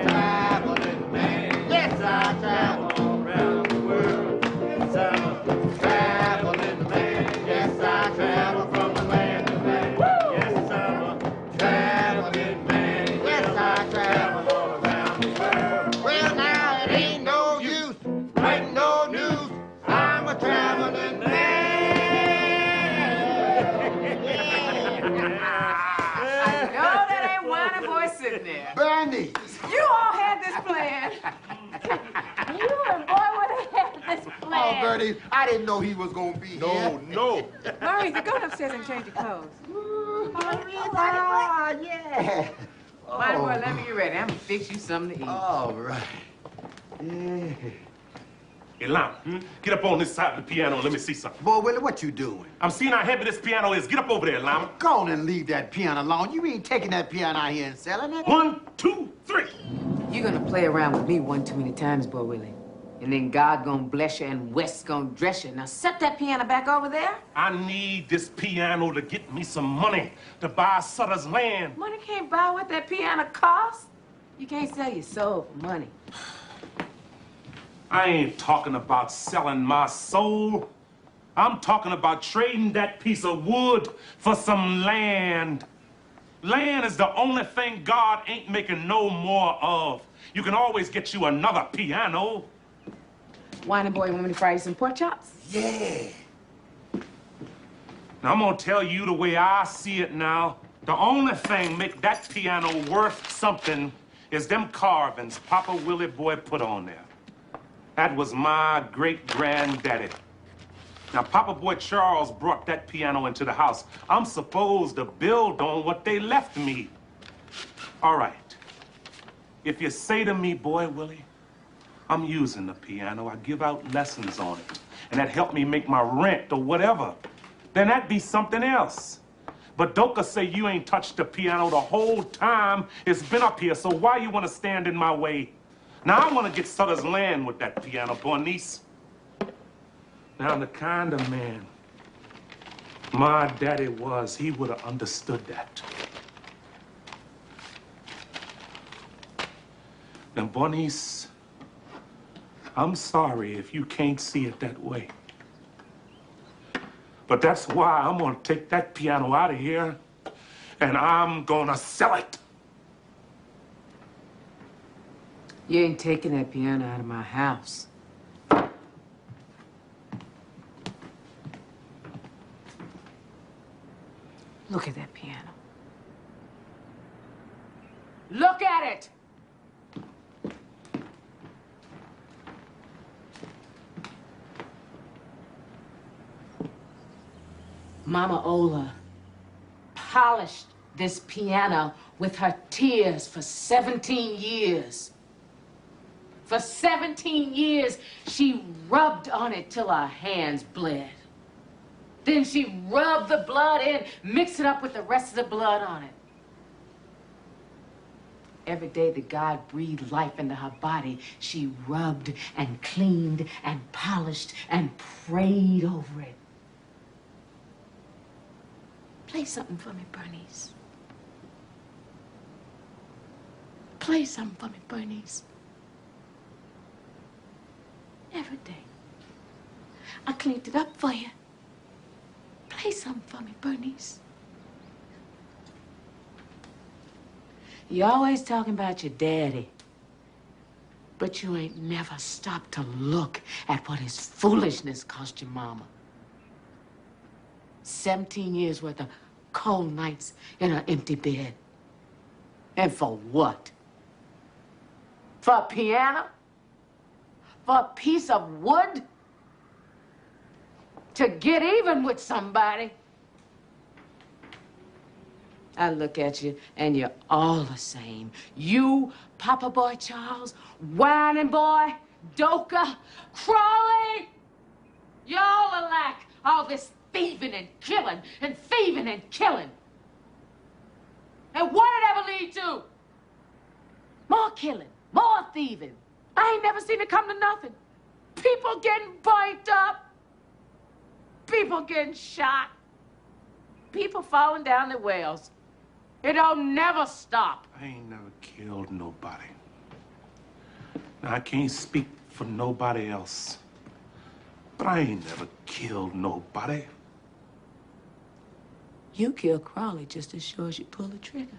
Traveling man, yes, I travel around the world. Yes, I'm a traveling man, yes, I travel from the land to land. Yes, I'm a traveling man, yes, I travel all around the world. Well, now it ain't no use writing no news. I'm a traveling man. No, that ain't Whining Boy sitting there. Bernice! You all had this plan. You and Boy would have had this land. Oh, Bernie, I didn't know he was gonna be here. No. Murray, go upstairs and change your clothes. Yeah. Mighty boy, let me get ready. I'm gonna fix you something to eat. All right. Yeah. Hey, Lama, get up on this side of the piano and let me see something. Boy, Willie, what you doing? I'm seeing how heavy this piano is. Get up over there, Lama. Go on and leave that piano alone. You ain't taking that piano out here and selling it. 1, 2, 3. You're gonna play around with me one too many times, boy Willie. And then God gonna bless you and West gonna dress you. Now set that piano back over there. I need this piano to get me some money to buy Sutter's land. Money can't buy what that piano costs. You can't sell your soul for money. I ain't talking about selling my soul. I'm talking about trading that piece of wood for some land. Land is the only thing God ain't making no more of. You can always get you another piano. Whining boy, you want me to fry you some pork chops? Yeah. Now, I'm gonna tell you the way I see it now. The only thing make that piano worth something is them carvings Papa Willie Boy put on there. That was my great-granddaddy. Now, Papa Boy Charles brought that piano into the house. I'm supposed to build on what they left me. All right. If you say to me, Boy Willie, I'm using the piano, I give out lessons on it, and that helped me make my rent or whatever, then that'd be something else. But Doka say you ain't touched the piano the whole time it's been up here, so why you want to stand in my way? Now, I want to get Sutter's land with that piano, Bernice. Now, the kind of man my daddy was, he would have understood that. Now, Bernice, I'm sorry if you can't see it that way. But that's why I'm gonna take that piano out of here and I'm gonna sell it. You ain't taking that piano out of my house. Look at that piano. Look at it! Mama Ola polished this piano with her tears for 17 years. For 17 years, she rubbed on it till her hands bled. Then she rubbed the blood in, mixed it up with the rest of the blood on it. Every day that God breathed life into her body, she rubbed and cleaned and polished and prayed over it. Play something for me, Bernice. Play something for me, Bernice. Every day. I cleaned it up for you. Play something for me, Bernice. You always talking about your daddy, but you ain't never stopped to look at what his foolishness cost your mama. 17 years worth of cold nights in an empty bed. And for what? For a piano? For a piece of wood? To get even with somebody? I look at you, and you're all the same. You, Papa Boy Charles, Whining Boy, Doka, Crawley. You're all alike. All this thieving and killing and thieving and killing. And what did it ever lead to? More killing, more thieving. I ain't never seen it come to nothing. People getting burnt up. People getting shot. People falling down the wells. It don't never stop. I ain't never killed nobody. Now, I can't speak for nobody else, but I ain't never killed nobody. You killed Crawley just as sure as you pull the trigger.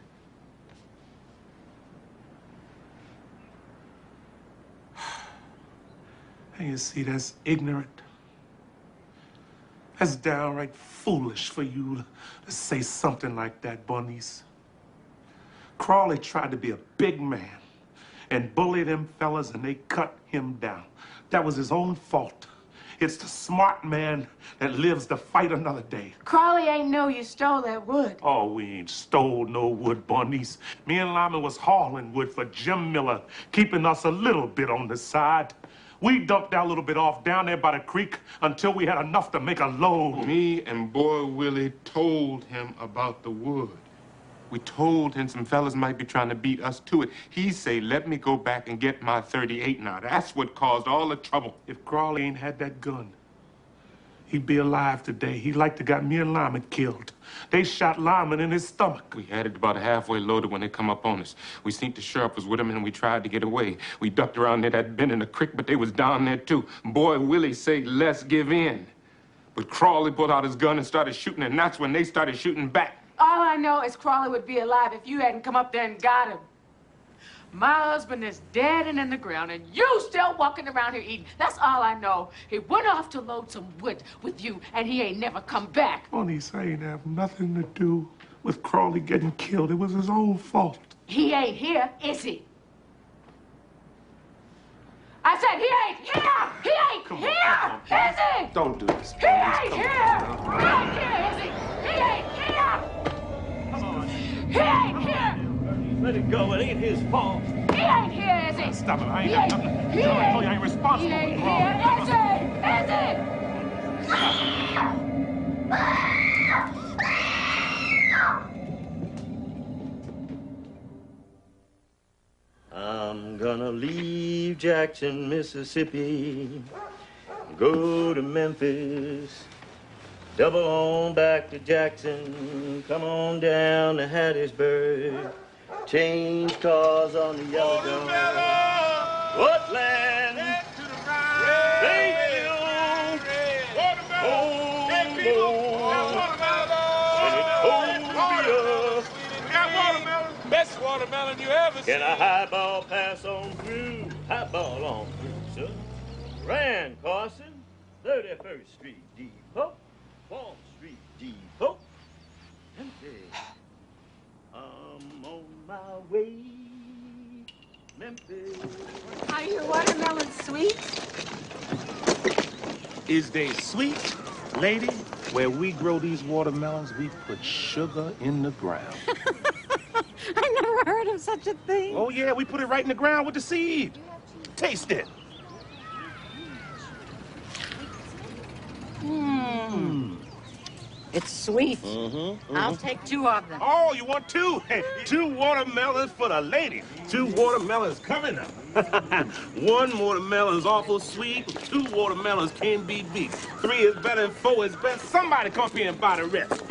And you see, that's ignorant. That's downright foolish for you to say something like that, Bernice. Crawley tried to be a big man and bully them fellas, and they cut him down. That was his own fault. It's the smart man that lives to fight another day. Crawley ain't know you stole that wood. Oh, we ain't stole no wood, Bernice. Me and Lyman was hauling wood for Jim Miller, keeping us a little bit on the side. We dumped that little bit off down there by the creek until we had enough to make a load. Me and Boy Willie told him about the wood. We told him some fellas might be trying to beat us to it. He say, let me go back and get my 38 now. That's what caused all the trouble. If Crawley ain't had that gun, he'd be alive today. He like to got me and Lyman killed. They shot Lyman in his stomach. We had it about halfway loaded when they come up on us. We seen the sheriff was with him and we tried to get away. We ducked around near that bend in the creek, but they was down there too. Boy Willie say, let's give in. But Crawley pulled out his gun and started shooting, and that's when they started shooting back. All I know is Crawley would be alive if you hadn't come up there and got him. My husband is dead and in the ground, and you still walking around here eating. That's all I know. He went off to load some wood with you, and he ain't never come back. Bernice, I ain't have nothing to do with Crawley getting killed. It was his own fault. He ain't here, is he? I said he ain't here! He ain't here! Is he? Don't do this, He ain't here! He ain't here, is he? He ain't here! He ain't here! Let it go. It ain't his fault. He ain't here, is he? Stop it. I ain't He got ain't- nothing. he Tell ain't- you I ain't responsible. He ain't for Crawley. here, is he? I'm gonna leave Jackson, Mississippi, go to Memphis, double on back to Jackson, come on down to Hattiesburg, change cars on the Yellow Dome. What land? Thank you. Best watermelon you ever seen. Can a highball pass on through? Highball on through, sir. Rand Carson, 31st Street Depot, Palm Street Depot. Memphis. I'm on my way. Memphis. Are your watermelons sweet? Is they sweet, lady? Where we grow these watermelons, we put sugar in the ground. I never heard of such a thing. Oh, yeah, we put it right in the ground with the seed. Taste it. It's sweet. I'll take 2 of them. Oh, you want 2? Hey, 2 watermelons for the lady. 2 watermelons coming up. 1 watermelon's awful sweet. 2 watermelons can't be beat. 3 is better than 4 is best. Somebody come here and buy the rest.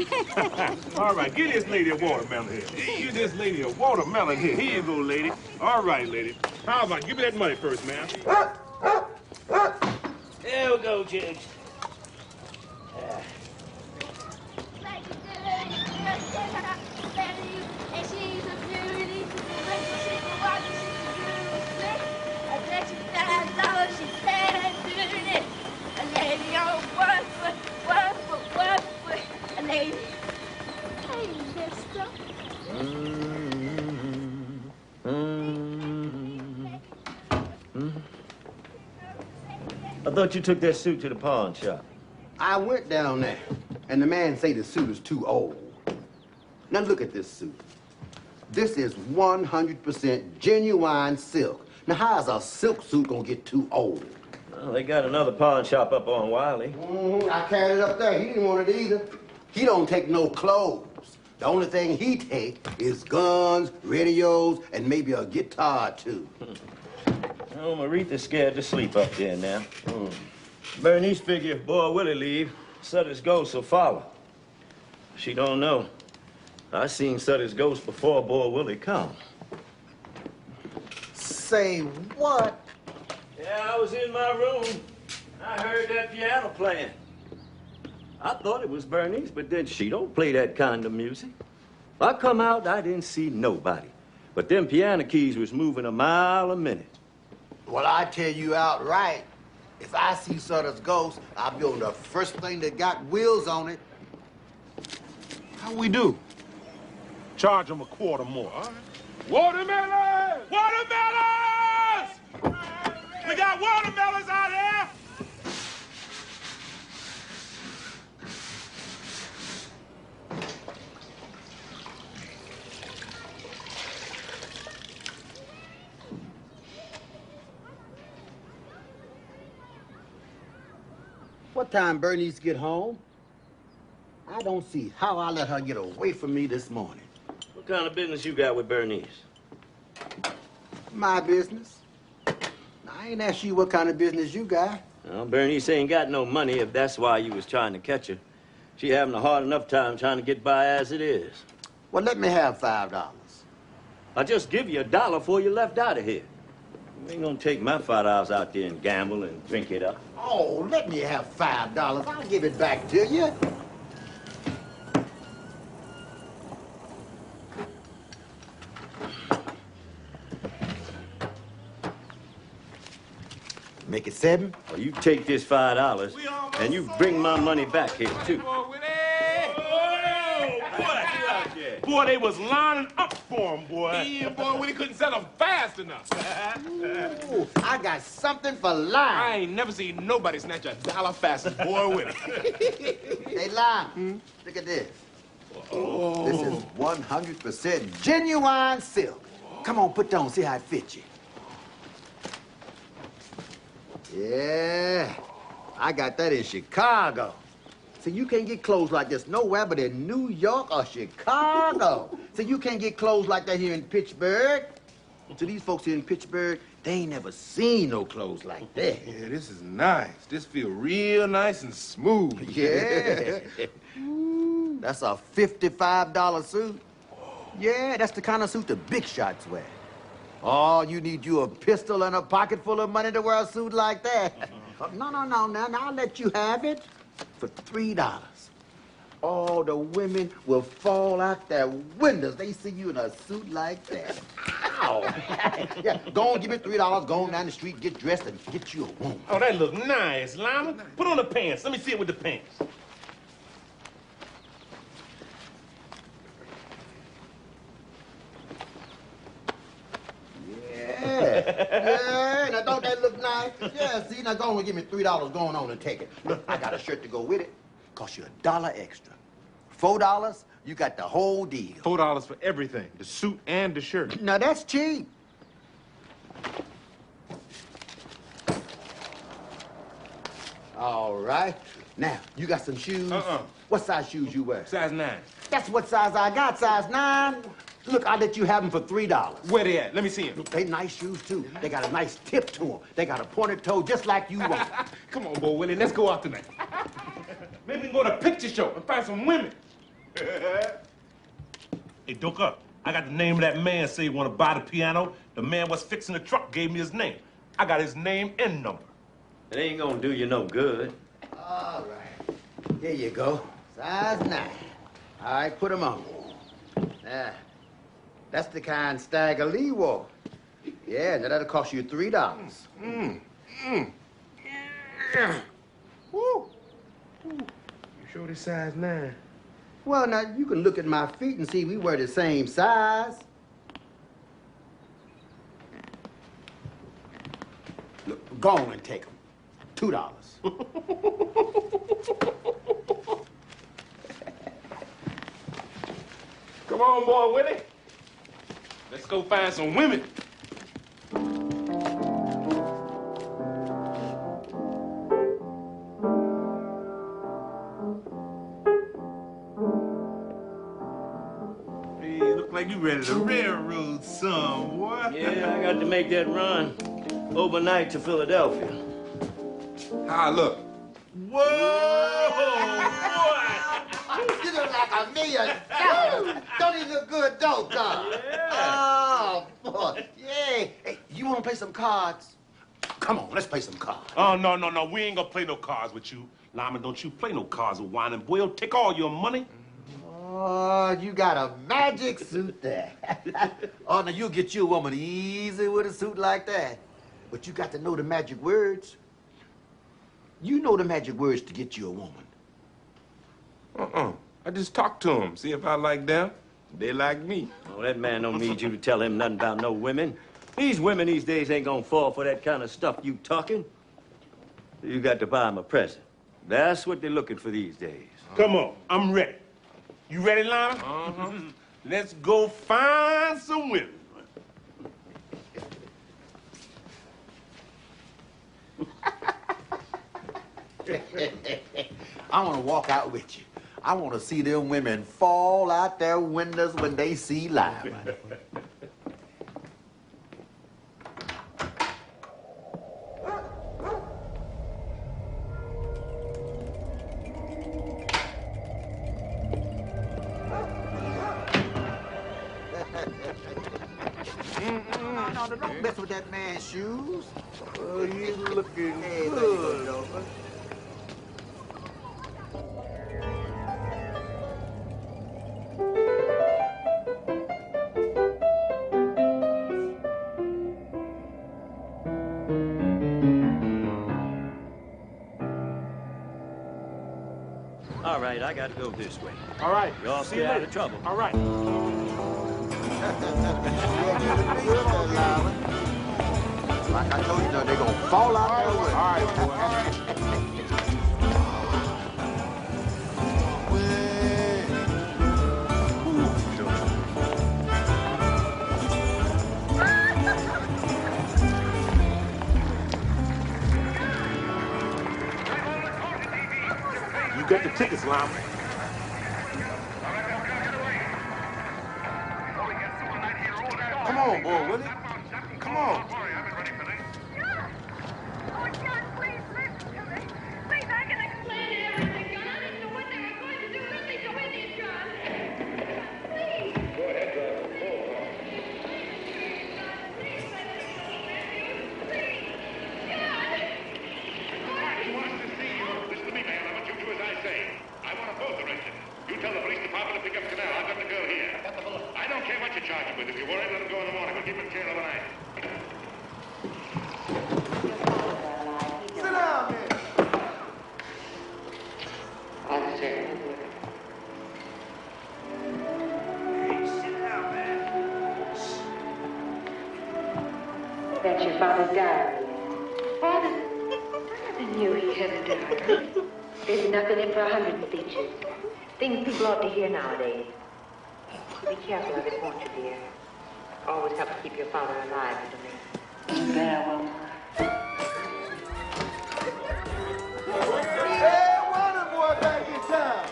All right, give this lady a watermelon here. Give this lady a watermelon here. Here you go, lady. All right, lady. How about give me that money first, man? There we go, Jiggs. I thought you took that suit to the pawn shop. I went down there, and the man say the suit is too old. Now look at this suit. This is 100% genuine silk. Now how's a silk suit gonna get too old? Well, they got another pawn shop up on Wiley. I carried it up there. He didn't want it either. He don't take no clothes. The only thing he take is guns, radios, and maybe a guitar too. Oh, Maretha's scared to sleep up there now. Bernice figure if Boy Willie leave, Sutter's ghost will follow. She don't know. I seen Sutter's ghost before Boy Willie come. Say what? Yeah, I was in my room. I heard that piano playing. I thought it was Bernice, but then she don't play that kind of music. I come out, I didn't see nobody. But them piano keys was moving a mile a minute. Well, I tell you outright, if I see Sutter's ghost, I'll be on the first thing that got wheels on it. How we do? Charge them a quarter more. All right. Watermelons! Watermelons! We got watermelons out here! What time Bernice get home? I don't see how I let her get away from me this morning. What kind of business you got with Bernice? My business. I ain't asked you what kind of business you got. Well, Bernice ain't got no money if that's why you was trying to catch her. She having a hard enough time trying to get by as it is. Well, let me have $5. I'll just give you $1 before you left out of here. You ain't gonna take my $5 out there and gamble and drink it up. Oh, let me have $5. I'll give it back to you. Make it 7? Well, you take this $5 and you bring my money back here, too. Boy, they was lining up for him, boy. Yeah, boy, Willie couldn't sell them fast enough. Ooh, I got something for I Lime. ain't never seen nobody snatch $1 fast as boy Willie. Hey, Lime, look at this. Oh. This is 100% genuine silk. Come on, put that on, see how it fits you. Yeah, I got that in Chicago. See, you can't get clothes like this nowhere but in New York or Chicago. See, you can't get clothes like that here in Pittsburgh. So these folks here in Pittsburgh, they ain't never seen no clothes like that. Yeah, this is nice. This feel real nice and smooth. Yeah. That's a $55 suit. Yeah, that's the kind of suit the big shots wear. Oh, you need you a pistol and a pocket full of money to wear a suit like that. No, I'll let you have it for $3. All the women will fall out their windows. They see you in a suit like that. Ow! Yeah, go on, give me $3. Go on down the street, get dressed, and get you a woman. Oh, that look nice, Lima. Put on the pants. Let me see it with the pants. Yeah, now don't that look nice? Yeah, see, now go on and give me $3 going on and take it. Look, I got a shirt to go with it. Cost you $1 extra. $4, you got the whole deal. $4 for everything, the suit and the shirt. Now that's cheap. All right. Now, you got some shoes? What size shoes you wear? Size 9. That's what size I got, size 9. Look, I'll let you have them for $3. Where they at? Let me see them. They nice shoes, too. They got a nice tip to them. They got a pointed toe just like you want. Come on, boy, Willie. Let's go out tonight. Maybe we can go to a picture show and find some women. Hey, Doka, I got the name of that man say he want to buy the piano. The man was fixing the truck gave me his name. I got his name and number. It ain't gonna do you no good. All right. Here you go. Size 9. All right, put them on. There. That's the kind Stagger Lee wore. Yeah, now that'll cost you $3. Woo. You sure this size 9? Well, now, you can look at my feet and see we wear the same size. Look, go on and take them. $2. Come on, boy, Willie. Let's go find some women. Hey, look like you ready to railroad some, boy. Yeah, I got to make that run overnight to Philadelphia. How I look? Whoa, boy! You look like $1 million. Don't he look good, though, Tom? Yeah. Oh, boy. Yeah. Hey, you want to play some cards? Come on, let's play some cards. Oh, no. We ain't gonna play no cards with you. Lyman, don't you play no cards with Whining Boy. He'll take all your money. Oh, you got a magic suit there. Oh, now you'll get you a woman easy with a suit like that. But you got to know the magic words. You know the magic words to get you a woman. I just talk to them, see if I like them. They like me. Oh, that man don't need you to tell him nothing about no women. These women these days ain't gonna fall for that kind of stuff you talking. You got to buy them a present. That's what they're looking for these days. Come on, I'm ready. You ready, Lana? Let's go find some women. I want to walk out with you. I want to see them women fall out their windows when they see live. No, don't mess with that man's shoes. Oh, he's looking good. Dover. All right, I got to go this way. All right. Y'all See you stay out later. of trouble. All right. Like I told you, they're going to fall out their way. All right, boy. You got the tickets, Lama. Come on, boy, Willie. Come on. That's your father's diary. Father, I never knew he had a diary. There's nothing in for 100 features. Things people ought to hear nowadays. Be careful of it, won't you, dear? Always help to keep your father alive for me. There, well. Hey, Wonder Boy back in town.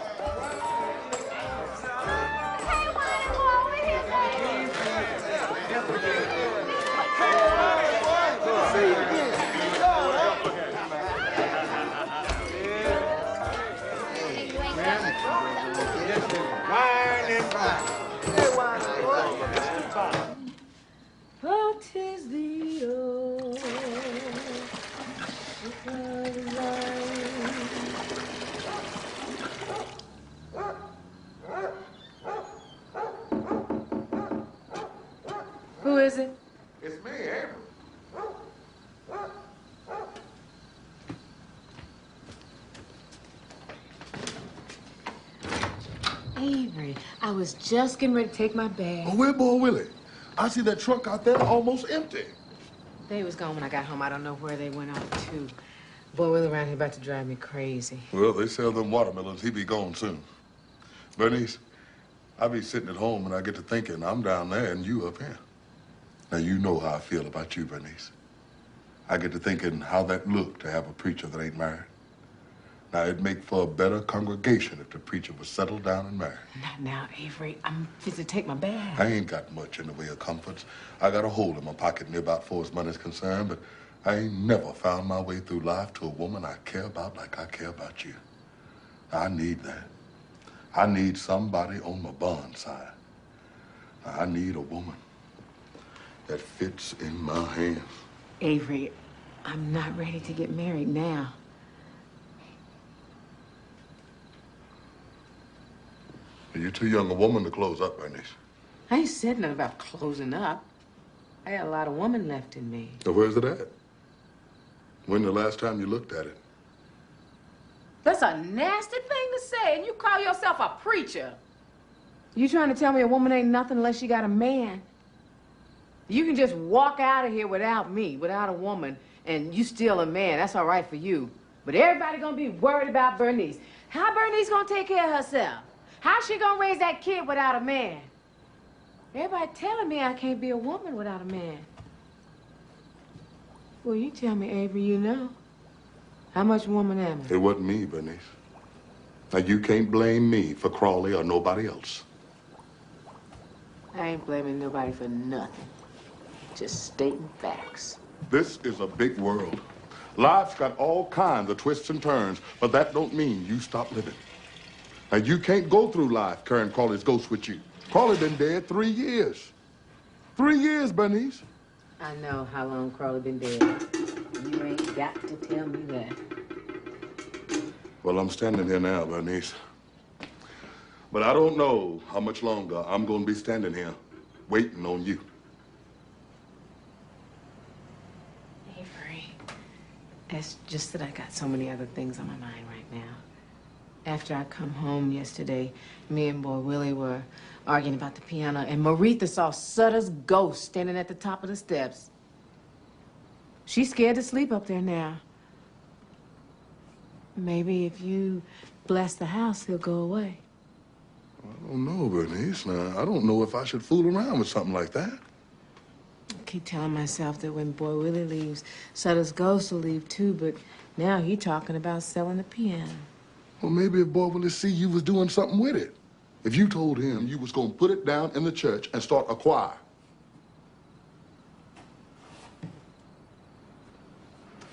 What is the old Who is it? It's me, Avery. Avery, I was just getting ready to take my bag. Oh, where boy Willie? I see that truck out there almost empty. They was gone when I got home. I don't know where they went off to. Boy, Will around here about to drive me crazy. Well, they sell them watermelons. He be gone soon. Bernice, I be sitting at home and I get to thinking I'm down there and you up here. Now, you know how I feel about you, Bernice. I get to thinking how that look to have a preacher that ain't married. Now, it'd make for a better congregation if the preacher was settled down and married. Not now, Avery. I'm fit to take my bag. I ain't got much in the way of comforts. I got a hole in my pocket near about far as money's concerned, but I ain't never found my way through life to a woman I care about like I care about you. I need that. I need somebody on my bond side. I need a woman that fits in my hands. Avery, I'm not ready to get married now. You're too young a woman to close up, Bernice. I ain't said nothing about closing up. I got a lot of woman left in me. So where's it at? When the last time you looked at it? That's a nasty thing to say, and you call yourself a preacher. You trying to tell me a woman ain't nothing unless she got a man? You can just walk out of here without me, without a woman, and you still a man. That's all right for you. But everybody gonna be worried about Bernice. How Bernice gonna take care of herself? How's she gonna raise that kid without a man? Everybody telling me I can't be a woman without a man. Well, you tell me, Avery, you know. How much woman am I? It wasn't me, Bernice. Now, you can't blame me for Crawley or nobody else. I ain't blaming nobody for nothing. Just stating facts. This is a big world. Life's got all kinds of twists and turns, but that don't mean you stop living. Now, you can't go through life carrying Crawley's ghost with you. Crawley been dead 3 years. 3 years, Bernice. I know how long Crawley been dead. You ain't got to tell me that. Well, I'm standing here now, Bernice. But I don't know how much longer I'm going to be standing here waiting on you. Avery, it's just that I got so many other things on my mind right now. After I come home yesterday, me and Boy Willie were arguing about the piano, and Maretha saw Sutter's ghost standing at the top of the steps. She's scared to sleep up there now. Maybe if you bless the house, he'll go away. I don't know, Bernice. Now, I don't know if I should fool around with something like that. I keep telling myself that when Boy Willie leaves, Sutter's ghost will leave too, but now he's talking about selling the piano. Well, maybe if Boy Willie see you was doing something with it. If you told him you was going to put it down in the church and start a choir.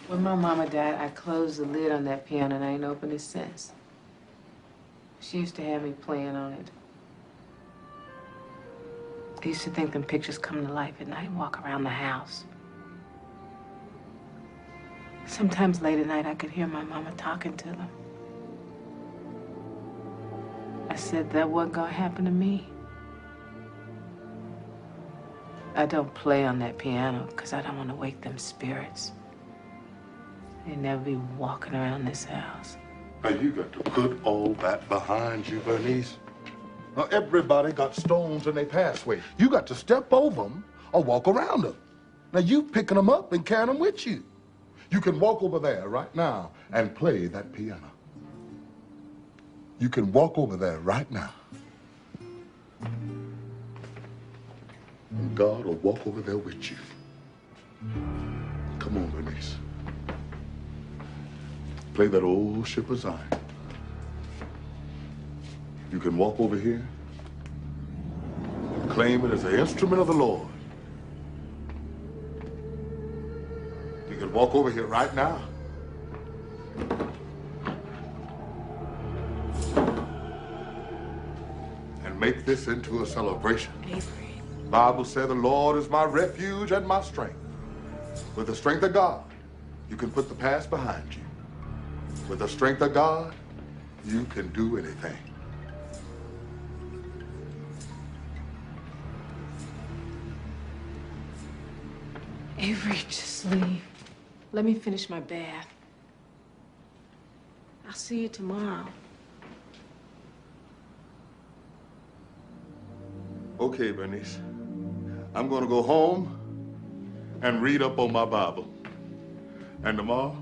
When my mama died, I closed the lid on that piano and I ain't opened it since. She used to have me playing on it. I used to think them pictures come to life at night and walk around the house. Sometimes late at night, I could hear my mama talking to them. I said that wasn't gonna happen to me. I don't play on that piano because I don't want to wake them spirits. They'd never be walking around this house. Now, you got to put all that behind you, Bernice. Now, everybody got stones in their pathway. You got to step over them or walk around them. Now, you picking them up and carrying them with you. You can walk over there right now and play that piano. You can walk over there right now. And God will walk over there with you. Come on, Bernice. Play that old Ship of Zion. You can walk over here and claim it as an instrument of the Lord. You can walk over here right now. And make this into a celebration. Avery. The Bible says the Lord is my refuge and my strength. With the strength of God, you can put the past behind you. With the strength of God, you can do anything. Avery, just leave. Let me finish my bath. I'll see you tomorrow. Okay, Bernice. I'm going to go home and read up on my Bible. And tomorrow,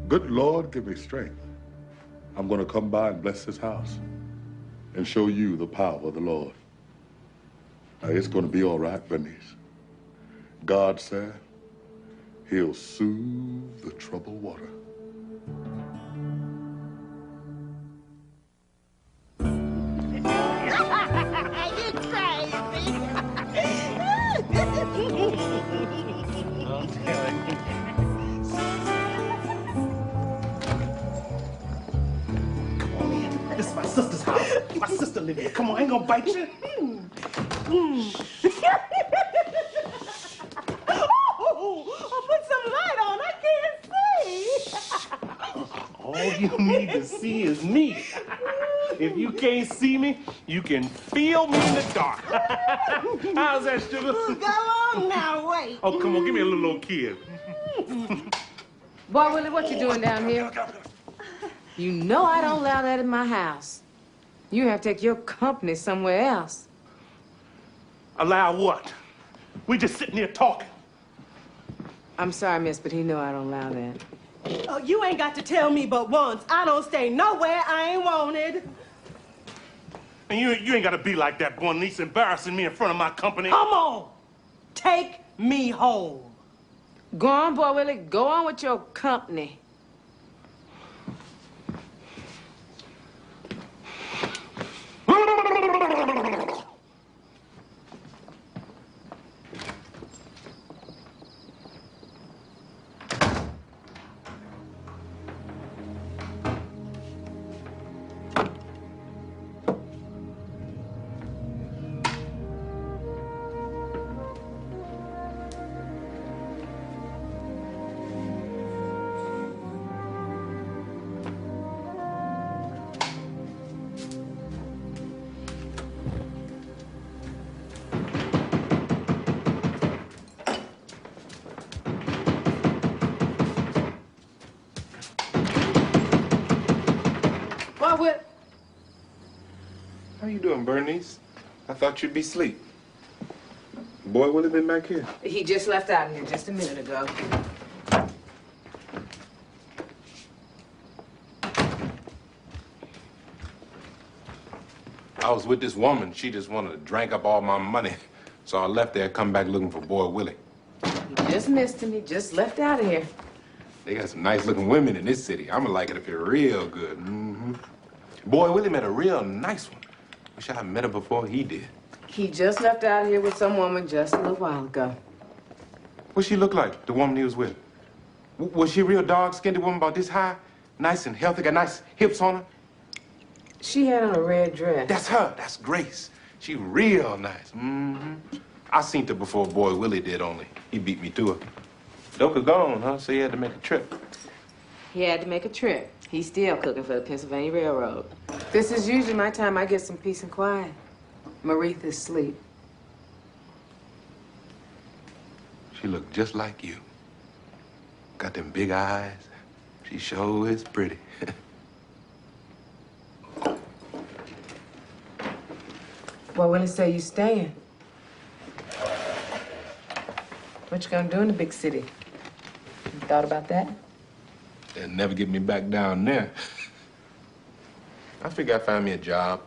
good Lord, give me strength. I'm going to come by and bless this house and show you the power of the Lord. Now, it's going to be all right, Bernice. God said he'll soothe the troubled water. You crazy. This is my sister's house. My sister live here. Come on, I ain't gonna bite you. Oh, put some light on. I can't see. All you need to see is me. If you can't see me, you can feel me in the dark. How's that, sugar? Go on now, wait. Oh, come on, give me a little old kid. Boy, Willie, what you doing down here? You know I don't allow that in my house. You have to take your company somewhere else. Allow what? We just sitting here talking. I'm sorry, miss, but he know I don't allow that. Oh, you ain't got to tell me but once. I don't stay nowhere I ain't wanted. And you ain't gotta be like that, boy, niece, embarrassing me in front of my company. Come on. Take me home. Go on, Boy Willie. Go on with your company. you doing, Bernice? I thought you'd be asleep. Boy Willie been back here? He just left out here just a minute ago. I was with this woman. She just wanted to drink up all my money. So I left there, come back looking for Boy Willie. He just missed him. He just left out of here. They got some nice-looking women in this city. I'm gonna like it if you're real good. Boy Willie met a real nice one. Wish I had met her before he did. He just left out of here with some woman just a little while ago. What she look like, the woman he was with? Was she a real dark-skinned woman about this high? Nice and healthy, got nice hips on her? She had on a red dress. That's her. That's Grace. She real nice. I seen her before Boy Willie did, only he beat me to her. Doka gone, huh? So he had to make a trip. He had to make a trip. He's still cooking for the Pennsylvania Railroad. This is usually my time I get some peace and quiet. Maretha's asleep. She looked just like you. Got them big eyes. She sure is pretty. Well, when they say you staying? What you gonna do in the big city? You thought about that? They'll never get me back down there. I figure I'd find me a job,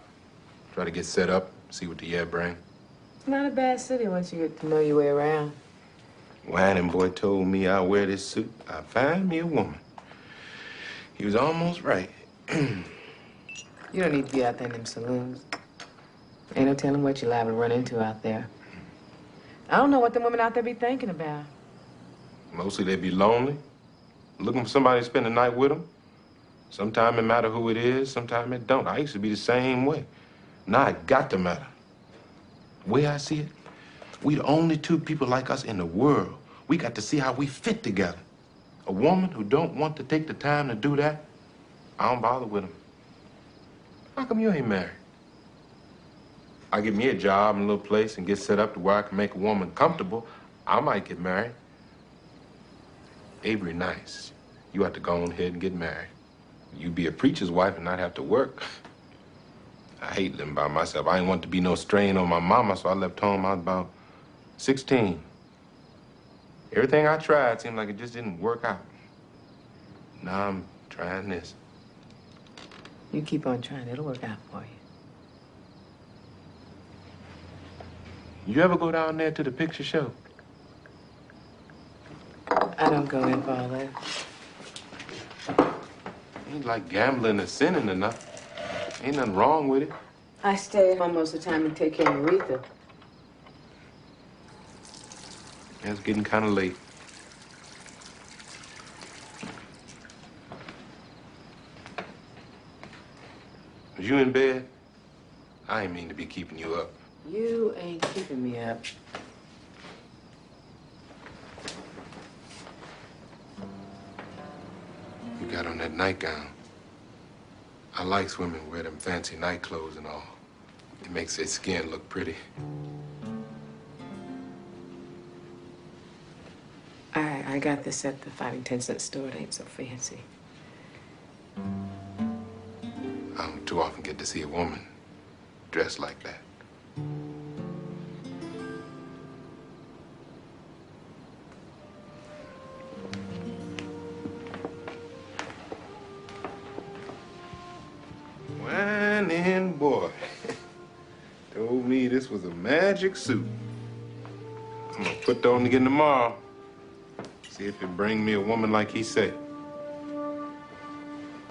try to get set up, see what the year bring. It's not a bad city once you get to know your way around. Whining boy told me I'd wear this suit, I'd find me a woman. He was almost right. You don't need to be out there in them saloons. Ain't no telling what you're liable to run into out there. I don't know what the women out there be thinking about. Mostly they be lonely, looking for somebody to spend the night with them. Sometimes it matter who it is, sometimes it don't. I used to be the same way. Now it got to matter. The way I see it, we the only two people like us in the world. We got to see how we fit together. A woman who don't want to take the time to do that, I don't bother with them. How come you ain't married? I get me a job in a little place and get set up to where I can make a woman comfortable, I might get married. Avery nice. You have to go on ahead and get married. You be a preacher's wife and not have to work. I hate living by myself. I didn't want to be no strain on my mama, so I left home. I was about 16. Everything I tried seemed like it just didn't work out. Now I'm trying this. You keep on trying, it'll work out for you. You ever go down there to the picture show? I don't go in for all that. Ain't like gambling or sinning or nothing. Ain't nothing wrong with it. I stay at home most of the time and take care of Aretha. It's getting kind of late. Was you in bed? I ain't mean to be keeping you up. You ain't keeping me up. You got on that nightgown. I likes women who wear them fancy night clothes and all. It makes their skin look pretty. I got this at the 5 and 10 cent store. It ain't so fancy. I don't too often get to see a woman dressed like that. Whining boy. Told me this was a magic suit. I'm gonna put that on again tomorrow. See if it bring me a woman like he said.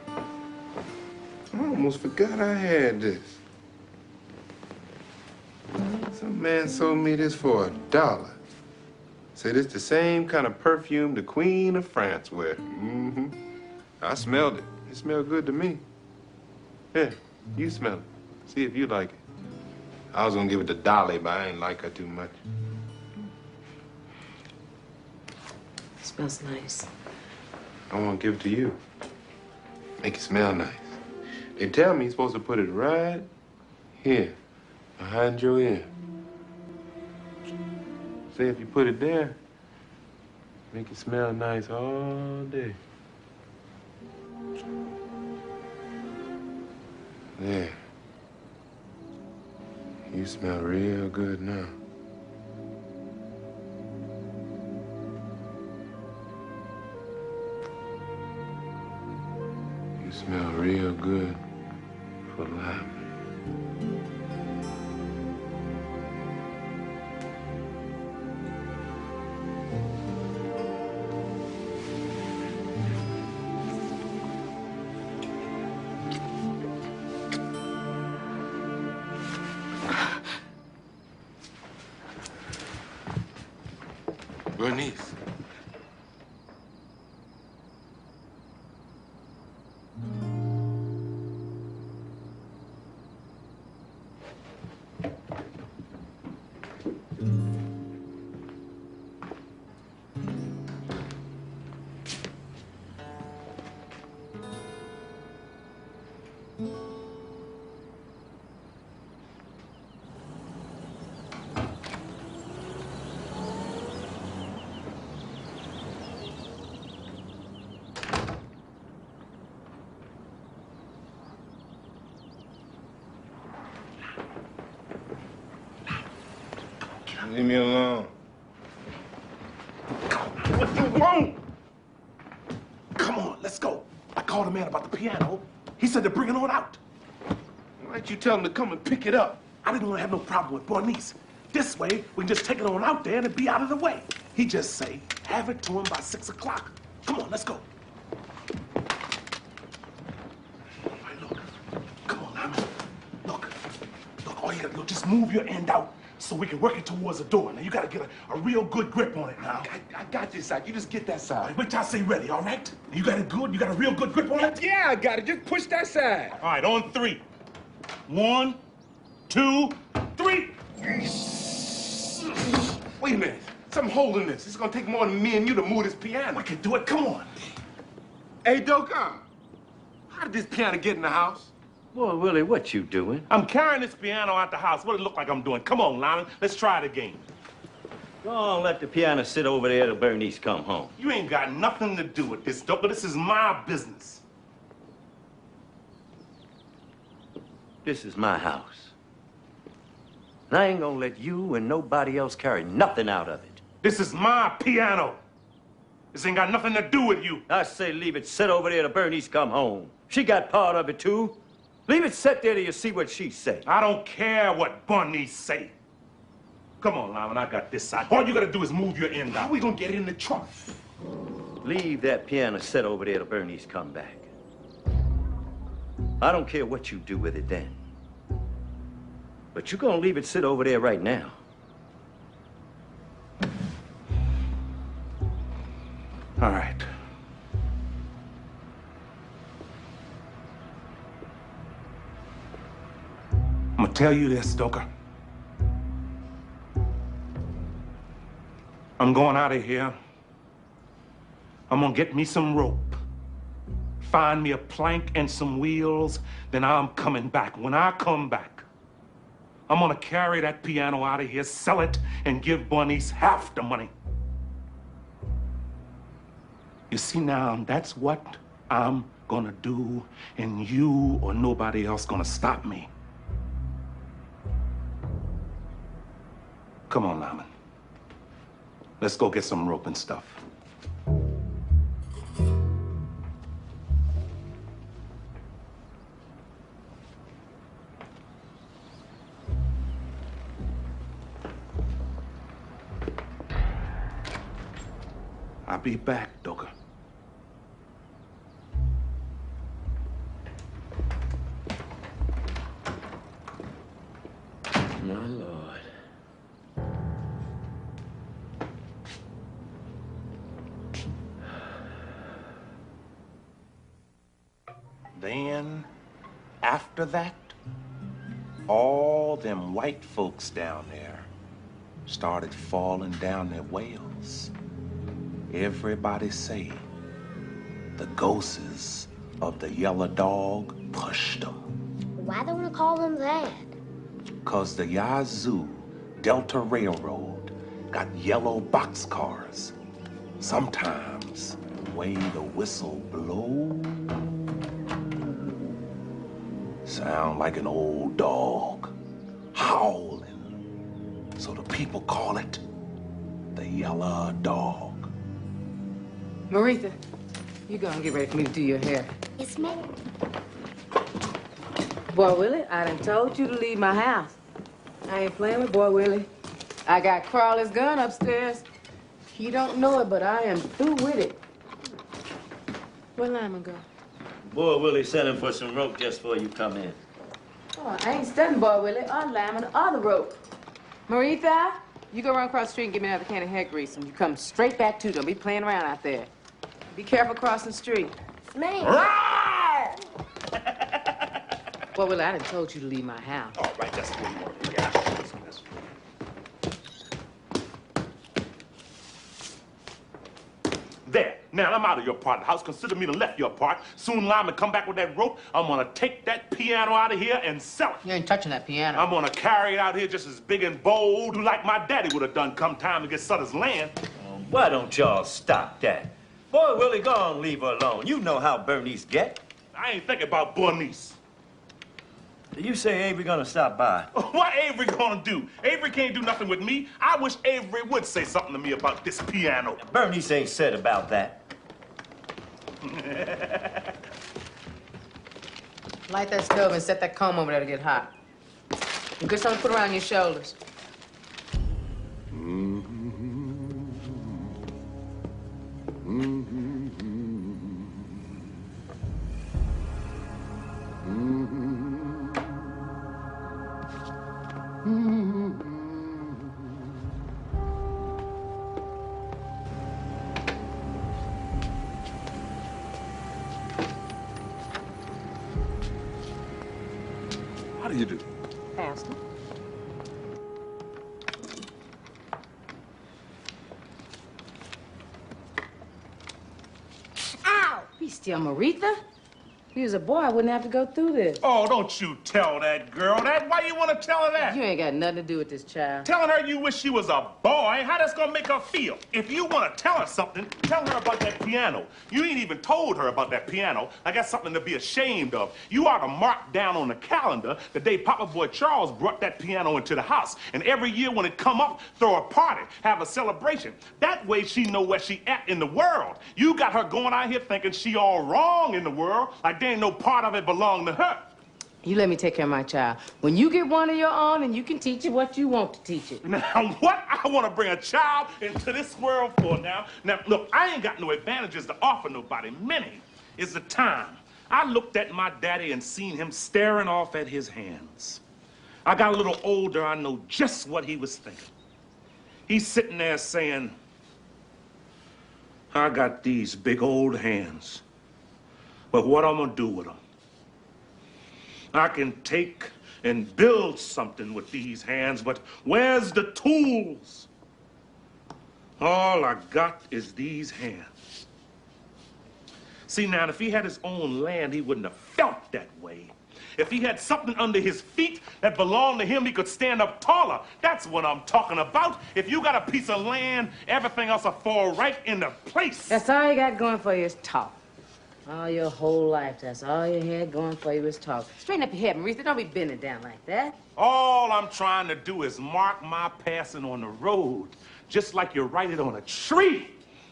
I almost forgot I had this. Some man sold me this for $1. Said it's the same kind of perfume the Queen of France wear. I smelled it. It smelled good to me. Here, you smell it. See if you like it. I was gonna give it to Dolly, but I ain't like her too much. It smells nice. I want to give it to you. Make it smell nice. They tell me you're supposed to put it right here, behind your ear. Say if you put it there, make it smell nice all day. There. You smell real good now. You smell real good for life. Bernice. Leave me alone. What you want? Come on, let's go. I called the man about the piano. He said to bring it on out. Why didn't you tell him to come and pick it up? I didn't want to have no problem with Bernice. This way, we can just take it on out there and be out of the way. He just say, have it to him by 6 o'clock. Come on, let's go. All right, look. Come on, Lyman. Look, all you gotta do, just move your end out so we can work it towards the door. Now, you gotta get a real good grip on it now. I got this side. You just get that side. All right, wait till I say ready, all right? You got it good? You got a real good grip on it? Yeah, I got it. Just push that side. All right, on 3. 1, 2, 3. Wait a minute. Something holding this. It's gonna take more than me and you to move this piano. We can do it. Come on. Hey, Doka, how did this piano get in the house? Boy, Willie, what you doing? I'm carrying this piano out the house. What it look like I'm doing? Come on, Lyman. Let's try it again. Go on, let the piano sit over there till Bernice come home. You ain't got nothing to do with this, Doka. This is my business. This is my house. And I ain't gonna let you and nobody else carry nothing out of it. This is my piano. This ain't got nothing to do with you. I say leave it sit over there till Bernice come home. She got part of it, too. Leave it sit there till you see what she say. I don't care what Bernice say. Come on, Lyman, I got this side. All you gotta do is move your end out. How we gonna get it in the trunk? Leave that piano sit over there till Bernice come back. I don't care what you do with it then. But you're gonna leave it sit over there right now. All right. I'm gonna tell you this, Doka. I'm going out of here. I'm gonna get me some rope. Find me a plank and some wheels, then I'm coming back. When I come back, I'm gonna carry that piano out of here, sell it, and give Bernice half the money. You see now, that's what I'm gonna do, and you or nobody else gonna stop me. Come on, Lyman. Let's go get some rope and stuff. I'll be back, Doka. My Lord. Then, after that, all them white folks down there started falling down their wells. Everybody say the ghosts of the yellow dog pushed them. Why they want to call them that? 'Cause the Yazoo Delta Railroad got yellow boxcars. Sometimes, the way the whistle blows, sound like an old dog howling. So the people call it the Yellow Dog. Maretha, you gonna get ready for me to do your hair. Yes, ma'am. Boy Willie, I done told you to leave my house. I ain't playing with Boy Willie. I got Crawley's gun upstairs. You don't know it, but I am through with it. Where Lyman go? Boy Willie sent him for some rope just before you come in. Oh, I ain't studying Boy Willie or Lyman or the rope. Maretha, you go run across the street and give me another can of hair grease, and you come straight back to it. Don't be playing around out there. Be careful crossing the street. Ma'am. Boy Willie, I done told you to leave my house. All right, that's what you want to do. Yeah, that's There. Now, I'm out of your part of the house. Consider me to left your part. Soon Lyman come back with that rope. I'm gonna take that piano out of here and sell it. You ain't touching that piano. I'm gonna carry it out here just as big and bold like my daddy would have done come time to get Sutter's land. Why don't y'all stop that? Boy Willie, go on, leave her alone. You know how Bernice get. I ain't thinking about Bernice. You say Avery gonna stop by? What Avery gonna do? Avery can't do nothing with me. I wish Avery would say something to me about this piano. Bernice ain't said about that. Light that stove and set that comb over there to get hot. And get something to put around your shoulders. How do you do? Pastor. Ow! Be still, Maretha. If you was a boy, I wouldn't have to go through this. Oh, don't you tell that girl that. Why you want to tell her that? You ain't got nothing to do with this child. Telling her you wish she was a boy, how that's gonna make her feel? If you want to tell her something, tell her about that piano. You ain't even told her about that piano. I got something to be ashamed of. You ought to mark down on the calendar the day Papa Boy Charles brought that piano into the house. And every year when it come up, throw a party, have a celebration. That way she know where she at in the world. You got her going out here thinking she all wrong in the world, like there ain't no part of it belong to her. You let me take care of my child. When you get one of your own, and you can teach it what you want to teach it. Now, what I want to bring a child into this world for now? Now, look, I ain't got no advantages to offer nobody. Many is the time. I looked at my daddy and seen him staring off at his hands. I got a little older, I know just what he was thinking. He's sitting there saying, I got these big old hands, but what I'm gonna do with them? I can take and build something with these hands, but where's the tools? All I got is these hands. See, now, if he had his own land, he wouldn't have felt that way. If he had something under his feet that belonged to him, he could stand up taller. That's what I'm talking about. If you got a piece of land, everything else will fall right into place. That's all you got going for you is talk. All your whole life, that's all you had going for you is talk. Straighten up your head, Maretha. Don't be bending down like that. All I'm trying to do is mark my passing on the road, just like you write it on a tree.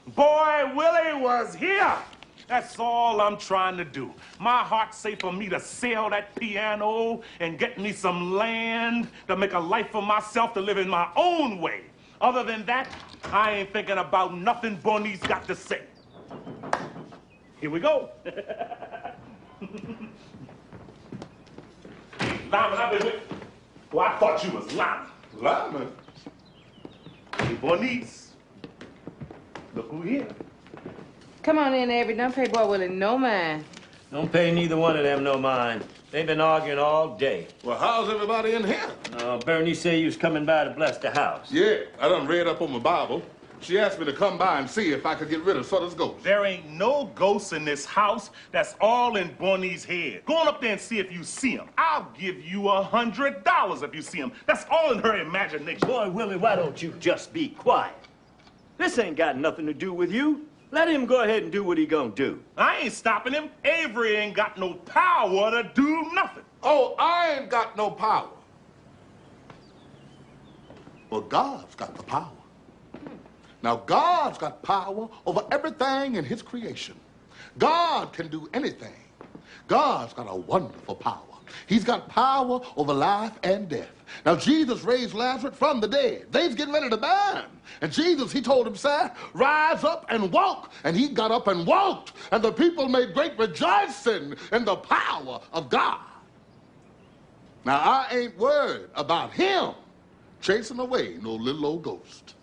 Boy Willie was here. That's all I'm trying to do. My heart's safe for me to sell that piano and get me some land to make a life for myself to live in my own way. Other than that, I ain't thinking about nothing Bernice got to say. Here we go. Lyman, I've been with... Well, I thought you was Lyman. Lyman? Hey, Bernice. Look who here. Come on in, Avery. Don't pay Boy Willie no mind. Don't pay neither one of them no mind. They've been arguing all day. Well, how's everybody in here? Bernie said you was coming by to bless the house. Yeah, I done read up on my Bible. She asked me to come by and see if I could get rid of Sutter's ghost. There ain't no ghosts in this house. That's all in Bernie's head. Go on up there and see if you see him. I'll give you $100 if you see him. That's all in her imagination. Boy, Willie, why don't you just be quiet? This ain't got nothing to do with you. Let him go ahead and do what he gonna do. I ain't stopping him. Avery ain't got no power to do nothing. Oh, I ain't got no power. Well, God's got the power. Now, God's got power over everything in his creation. God can do anything. God's got a wonderful power. He's got power over life and death. Now, Jesus raised Lazarus from the dead. They's getting ready to bury him. And Jesus, he told him, "Sir, rise up and walk." And he got up and walked. And the people made great rejoicing in the power of God. Now, I ain't worried about him chasing away no little old ghost.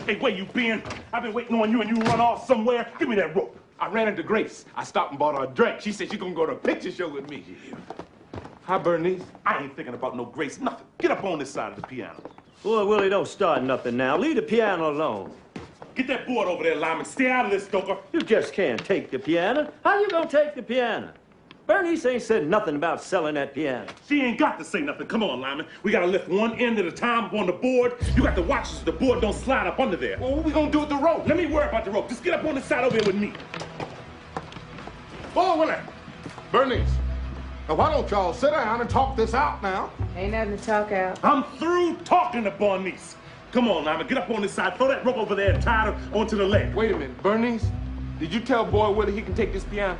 Hey, where you been? I've been waiting on you and you run off somewhere. Give me that rope. I ran into Grace. I stopped and bought her a drink. She said she's gonna go to a picture show with me. Hi, Bernice. I ain't thinking about no Grace, nothing. Get up on this side of the piano. Boy, Willie, don't start nothing now. Leave the piano alone. Get that board over there, Lyman. Stay out of this, Stoker. You just can't take the piano. How you gonna take the piano? Bernice ain't said nothing about selling that piano. She ain't got to say nothing. Come on, Lyman. We gotta lift one end at a time up on the board. You got to watch so the board don't slide up under there. Well, what we gonna do with the rope? Let me worry about the rope. Just get up on the side over here with me. Oh, Willie. Bernice. Now, why don't y'all sit down and talk this out now? Ain't nothing to talk out. I'm through talking to Bernice. Come on, Lyman. Get up on this side. Throw that rope over there and tie it onto the leg. Wait a minute, Bernice. Did you tell Boy Willie he can take this piano?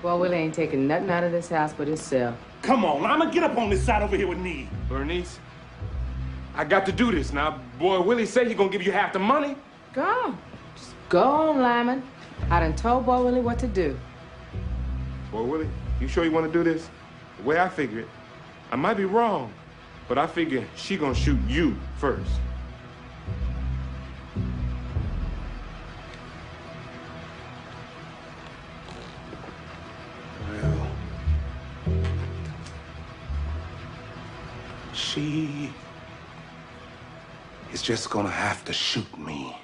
Boy, Willie ain't taking nothing out of this house but himself. Come on, Lyman. Get up on this side over here with me. Bernice, I got to do this now. Boy Willie said he gonna give you half the money. Go on. Just go on, Lyman. I done told Boy Willie what to do. Boy Willie, you sure you want to do this? The way I figure it, I might be wrong, but I figure she gonna shoot you first. She is just gonna have to shoot me.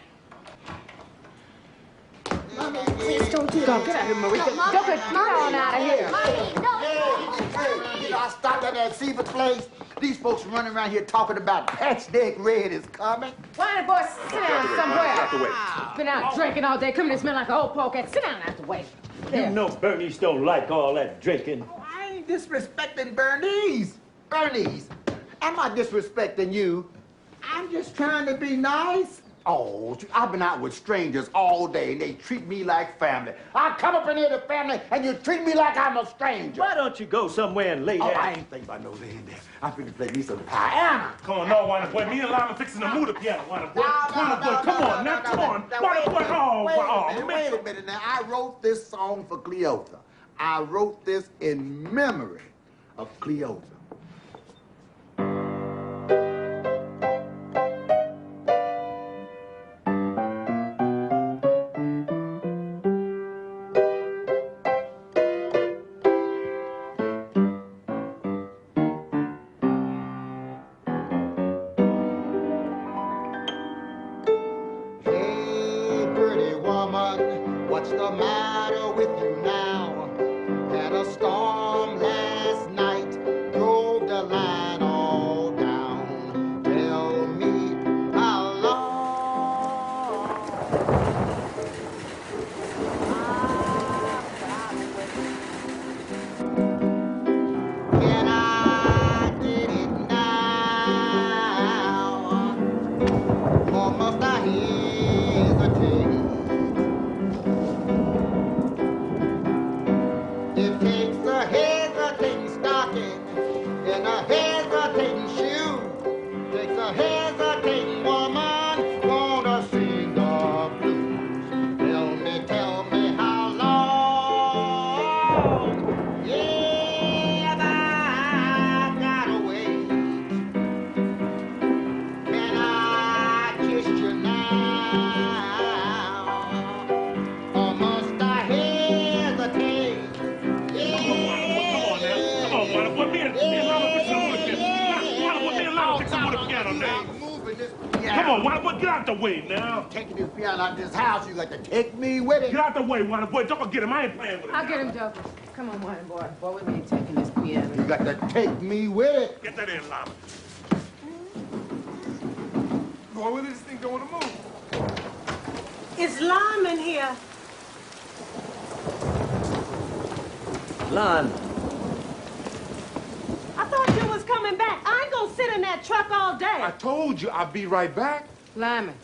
Mommy, please don't do Go, get out of here, Marie. Get on out of here. You know, I stopped at that Seaver place. These folks running around here talking about Patchdeck Red is coming. Why, boy, sit down somewhere. Out the way. Been out drinking all day, coming to smell like an old polecat. Sit down out the way. You know Bernice don't like all that drinking. Oh, I ain't disrespecting Bernice. Bernice, am I disrespecting you? I'm just trying to be nice. Oh, I've been out with strangers all day, and they treat me like family. I come up in here to family, and you treat me like I'm a stranger. Why don't you go somewhere and lay down? Oh, I ain't think about no laying there. I'm finna play me some piano. Come on, no, Winer Boy. Me and Lyman fixing to move the piano, Winer Boy. Winer Boy, come on, now, come on. Winer Boy, Wait a minute now. I wrote this song for Cleotha. I wrote this in memory of Cleotha. What's the matter with you now? Had a storm last night, drove the line all down. Tell me how long can I get it now? Or must I hesitate? It takes a hesitating stocking and a hesitating shoe. Takes a hesitating woman wanna sing the blues. Tell me how long? Yeah, I've gotta wait. Can I kiss you now? Or must I hesitate? Come on, Winer Boy, get out the way now. Taking this piano out of this house, you got to take me with it. Get out the way, Winer Boy. Don't get him. I ain't playing with him. I'll get him, Joker. Come on, Wine Boy. Boy, we ain't taking this piano. You got to take me with it. Get that in, Lyman. Boy Willie, this thing don't want to move. It's Lyman here. Lon. I thought you was coming back. I ain't gonna sit in that truck all day. I told you I'd be right back. Lyman,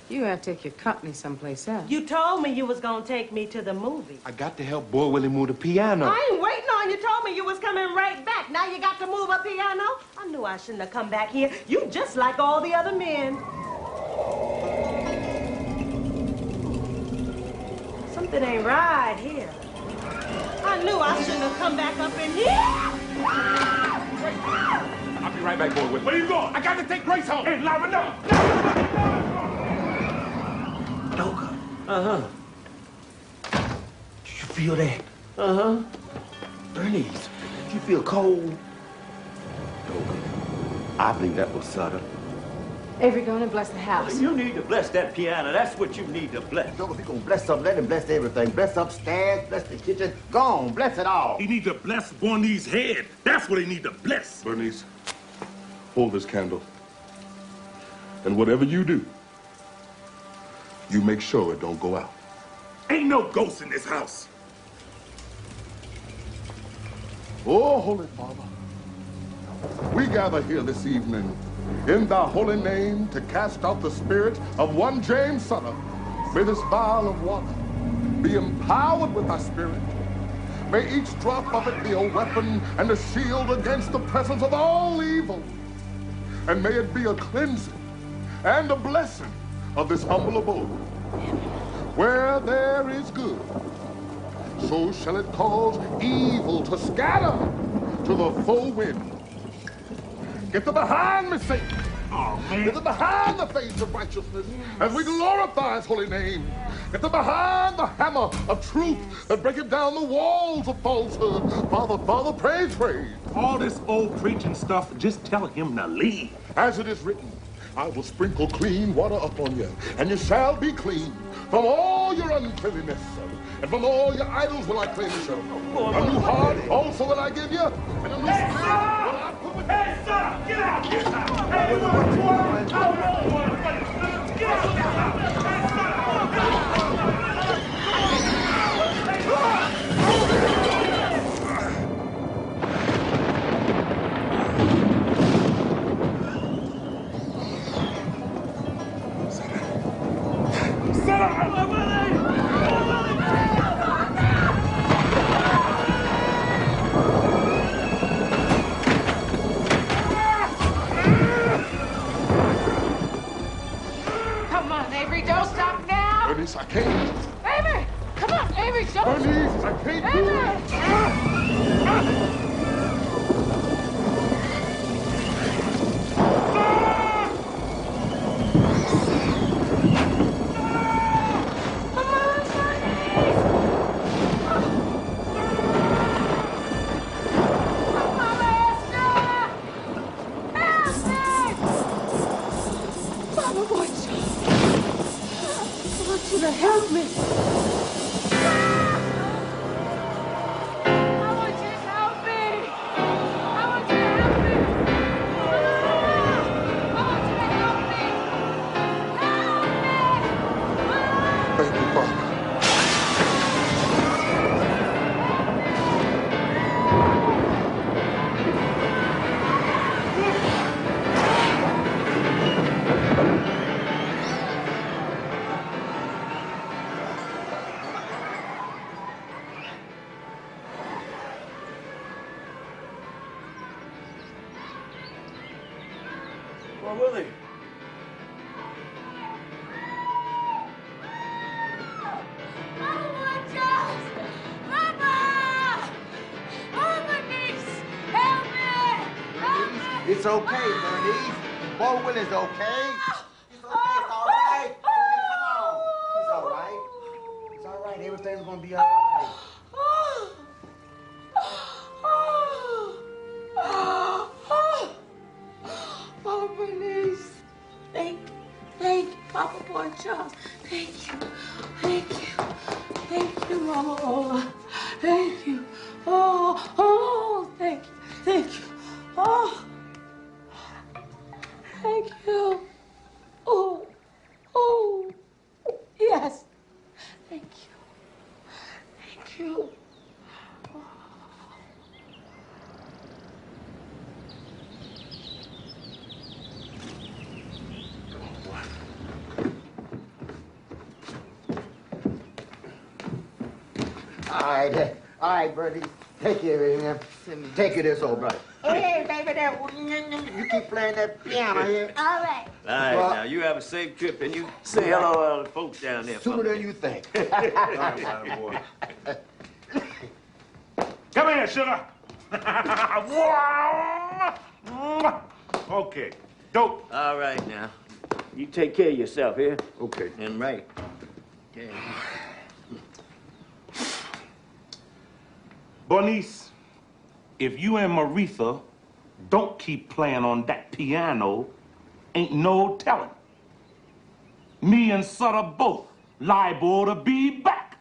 you gotta take your company someplace else. You told me you was gonna take me to the movie. I got to help Boy Willie move the piano. I ain't waiting on you. Told me you was coming right back. Now you got to move a piano? I knew I shouldn't have come back here. You just like all the other men. Something ain't right here. I knew I shouldn't have come back up in here. I'll be right back, Boy Willie. Where you going? I got to take Grace home. Hey, Lyman, no. Doka. Uh-huh. Did you feel that? Uh-huh. Bernice, did you feel cold? Doka, I think that was Sutter. Avery, go on and bless the house. You need to bless that piano. That's what you need to bless. Doka, if you're gonna bless something, let him bless everything. Bless upstairs, bless the kitchen. Go on, bless it all. He need to bless Bernice's head. That's what he need to bless. Bernice, hold this candle. And whatever you do, you make sure it don't go out. Ain't no ghost in this house. Oh, Holy Father, we gather here this evening in thy holy name to cast out the spirit of one James Sutter. May this vial of water be empowered with thy spirit. May each drop of it be a weapon and a shield against the presence of all evil. And may it be a cleansing and a blessing of this humble abode. Where there is good, so shall it cause evil to scatter to the full wind. Get to behind me, Satan. Oh, man. Get to behind the face of righteousness as we glorify his holy name. Get to behind the hammer of truth that breaketh down the walls of falsehood. Father, praise. All this old preaching stuff, just tell him to leave. As it is written, I will sprinkle clean water upon you, and you shall be clean from all your uncleanness. And from all your idols will I cleanse you. A new heart also will I give you, and a new spirit will I put within you. Hey, son, get out! Get out! Hey, what's going on? Get out! Get out! Sit down! Don't stop now! Bernice, I can't. Avery! Come on, Avery, don't... Bernice, I can't do it. Help me! Well, Willie. It's okay, Bernice. Boy Willie's okay. It's okay. It's all right. Come on. It's all right. It's all right. Everything's gonna be all right. Oh, Bernice. Thank you, Papa Boy Charles. Thank you, Mama Ola. Thank you. Oh, thank you. Oh, thank you. Oh, yes. Thank you. right, Bernie. Take care of him. Take care of this old brother. Hey, baby, you keep playing that piano here. All right. All right, now you have a safe trip, and you say hello to the folks down there. Sooner than you think. All right, Whining boy. Come here, sugar. Okay, dope. All right, now. You take care of yourself here. Okay. And right. Okay. Bernice, if you and Maritha don't keep playing on that piano, ain't no telling. Me and Sutter both liable to be back.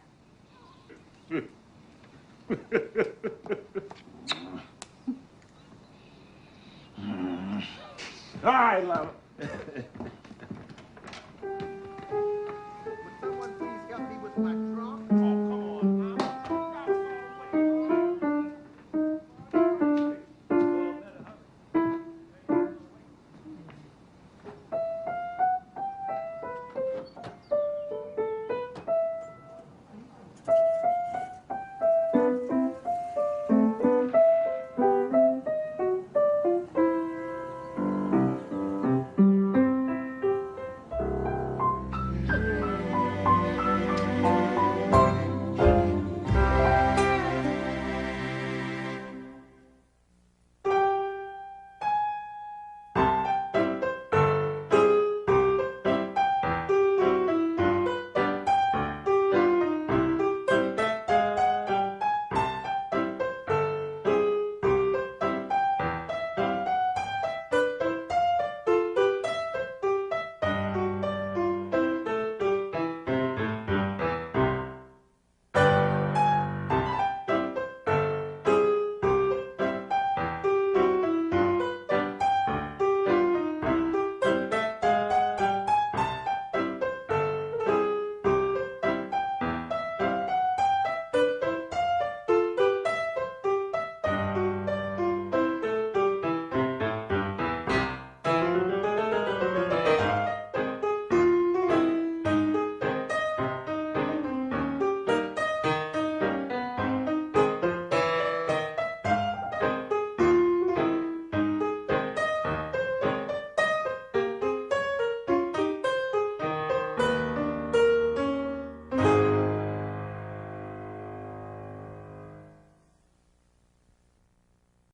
All right, Lama.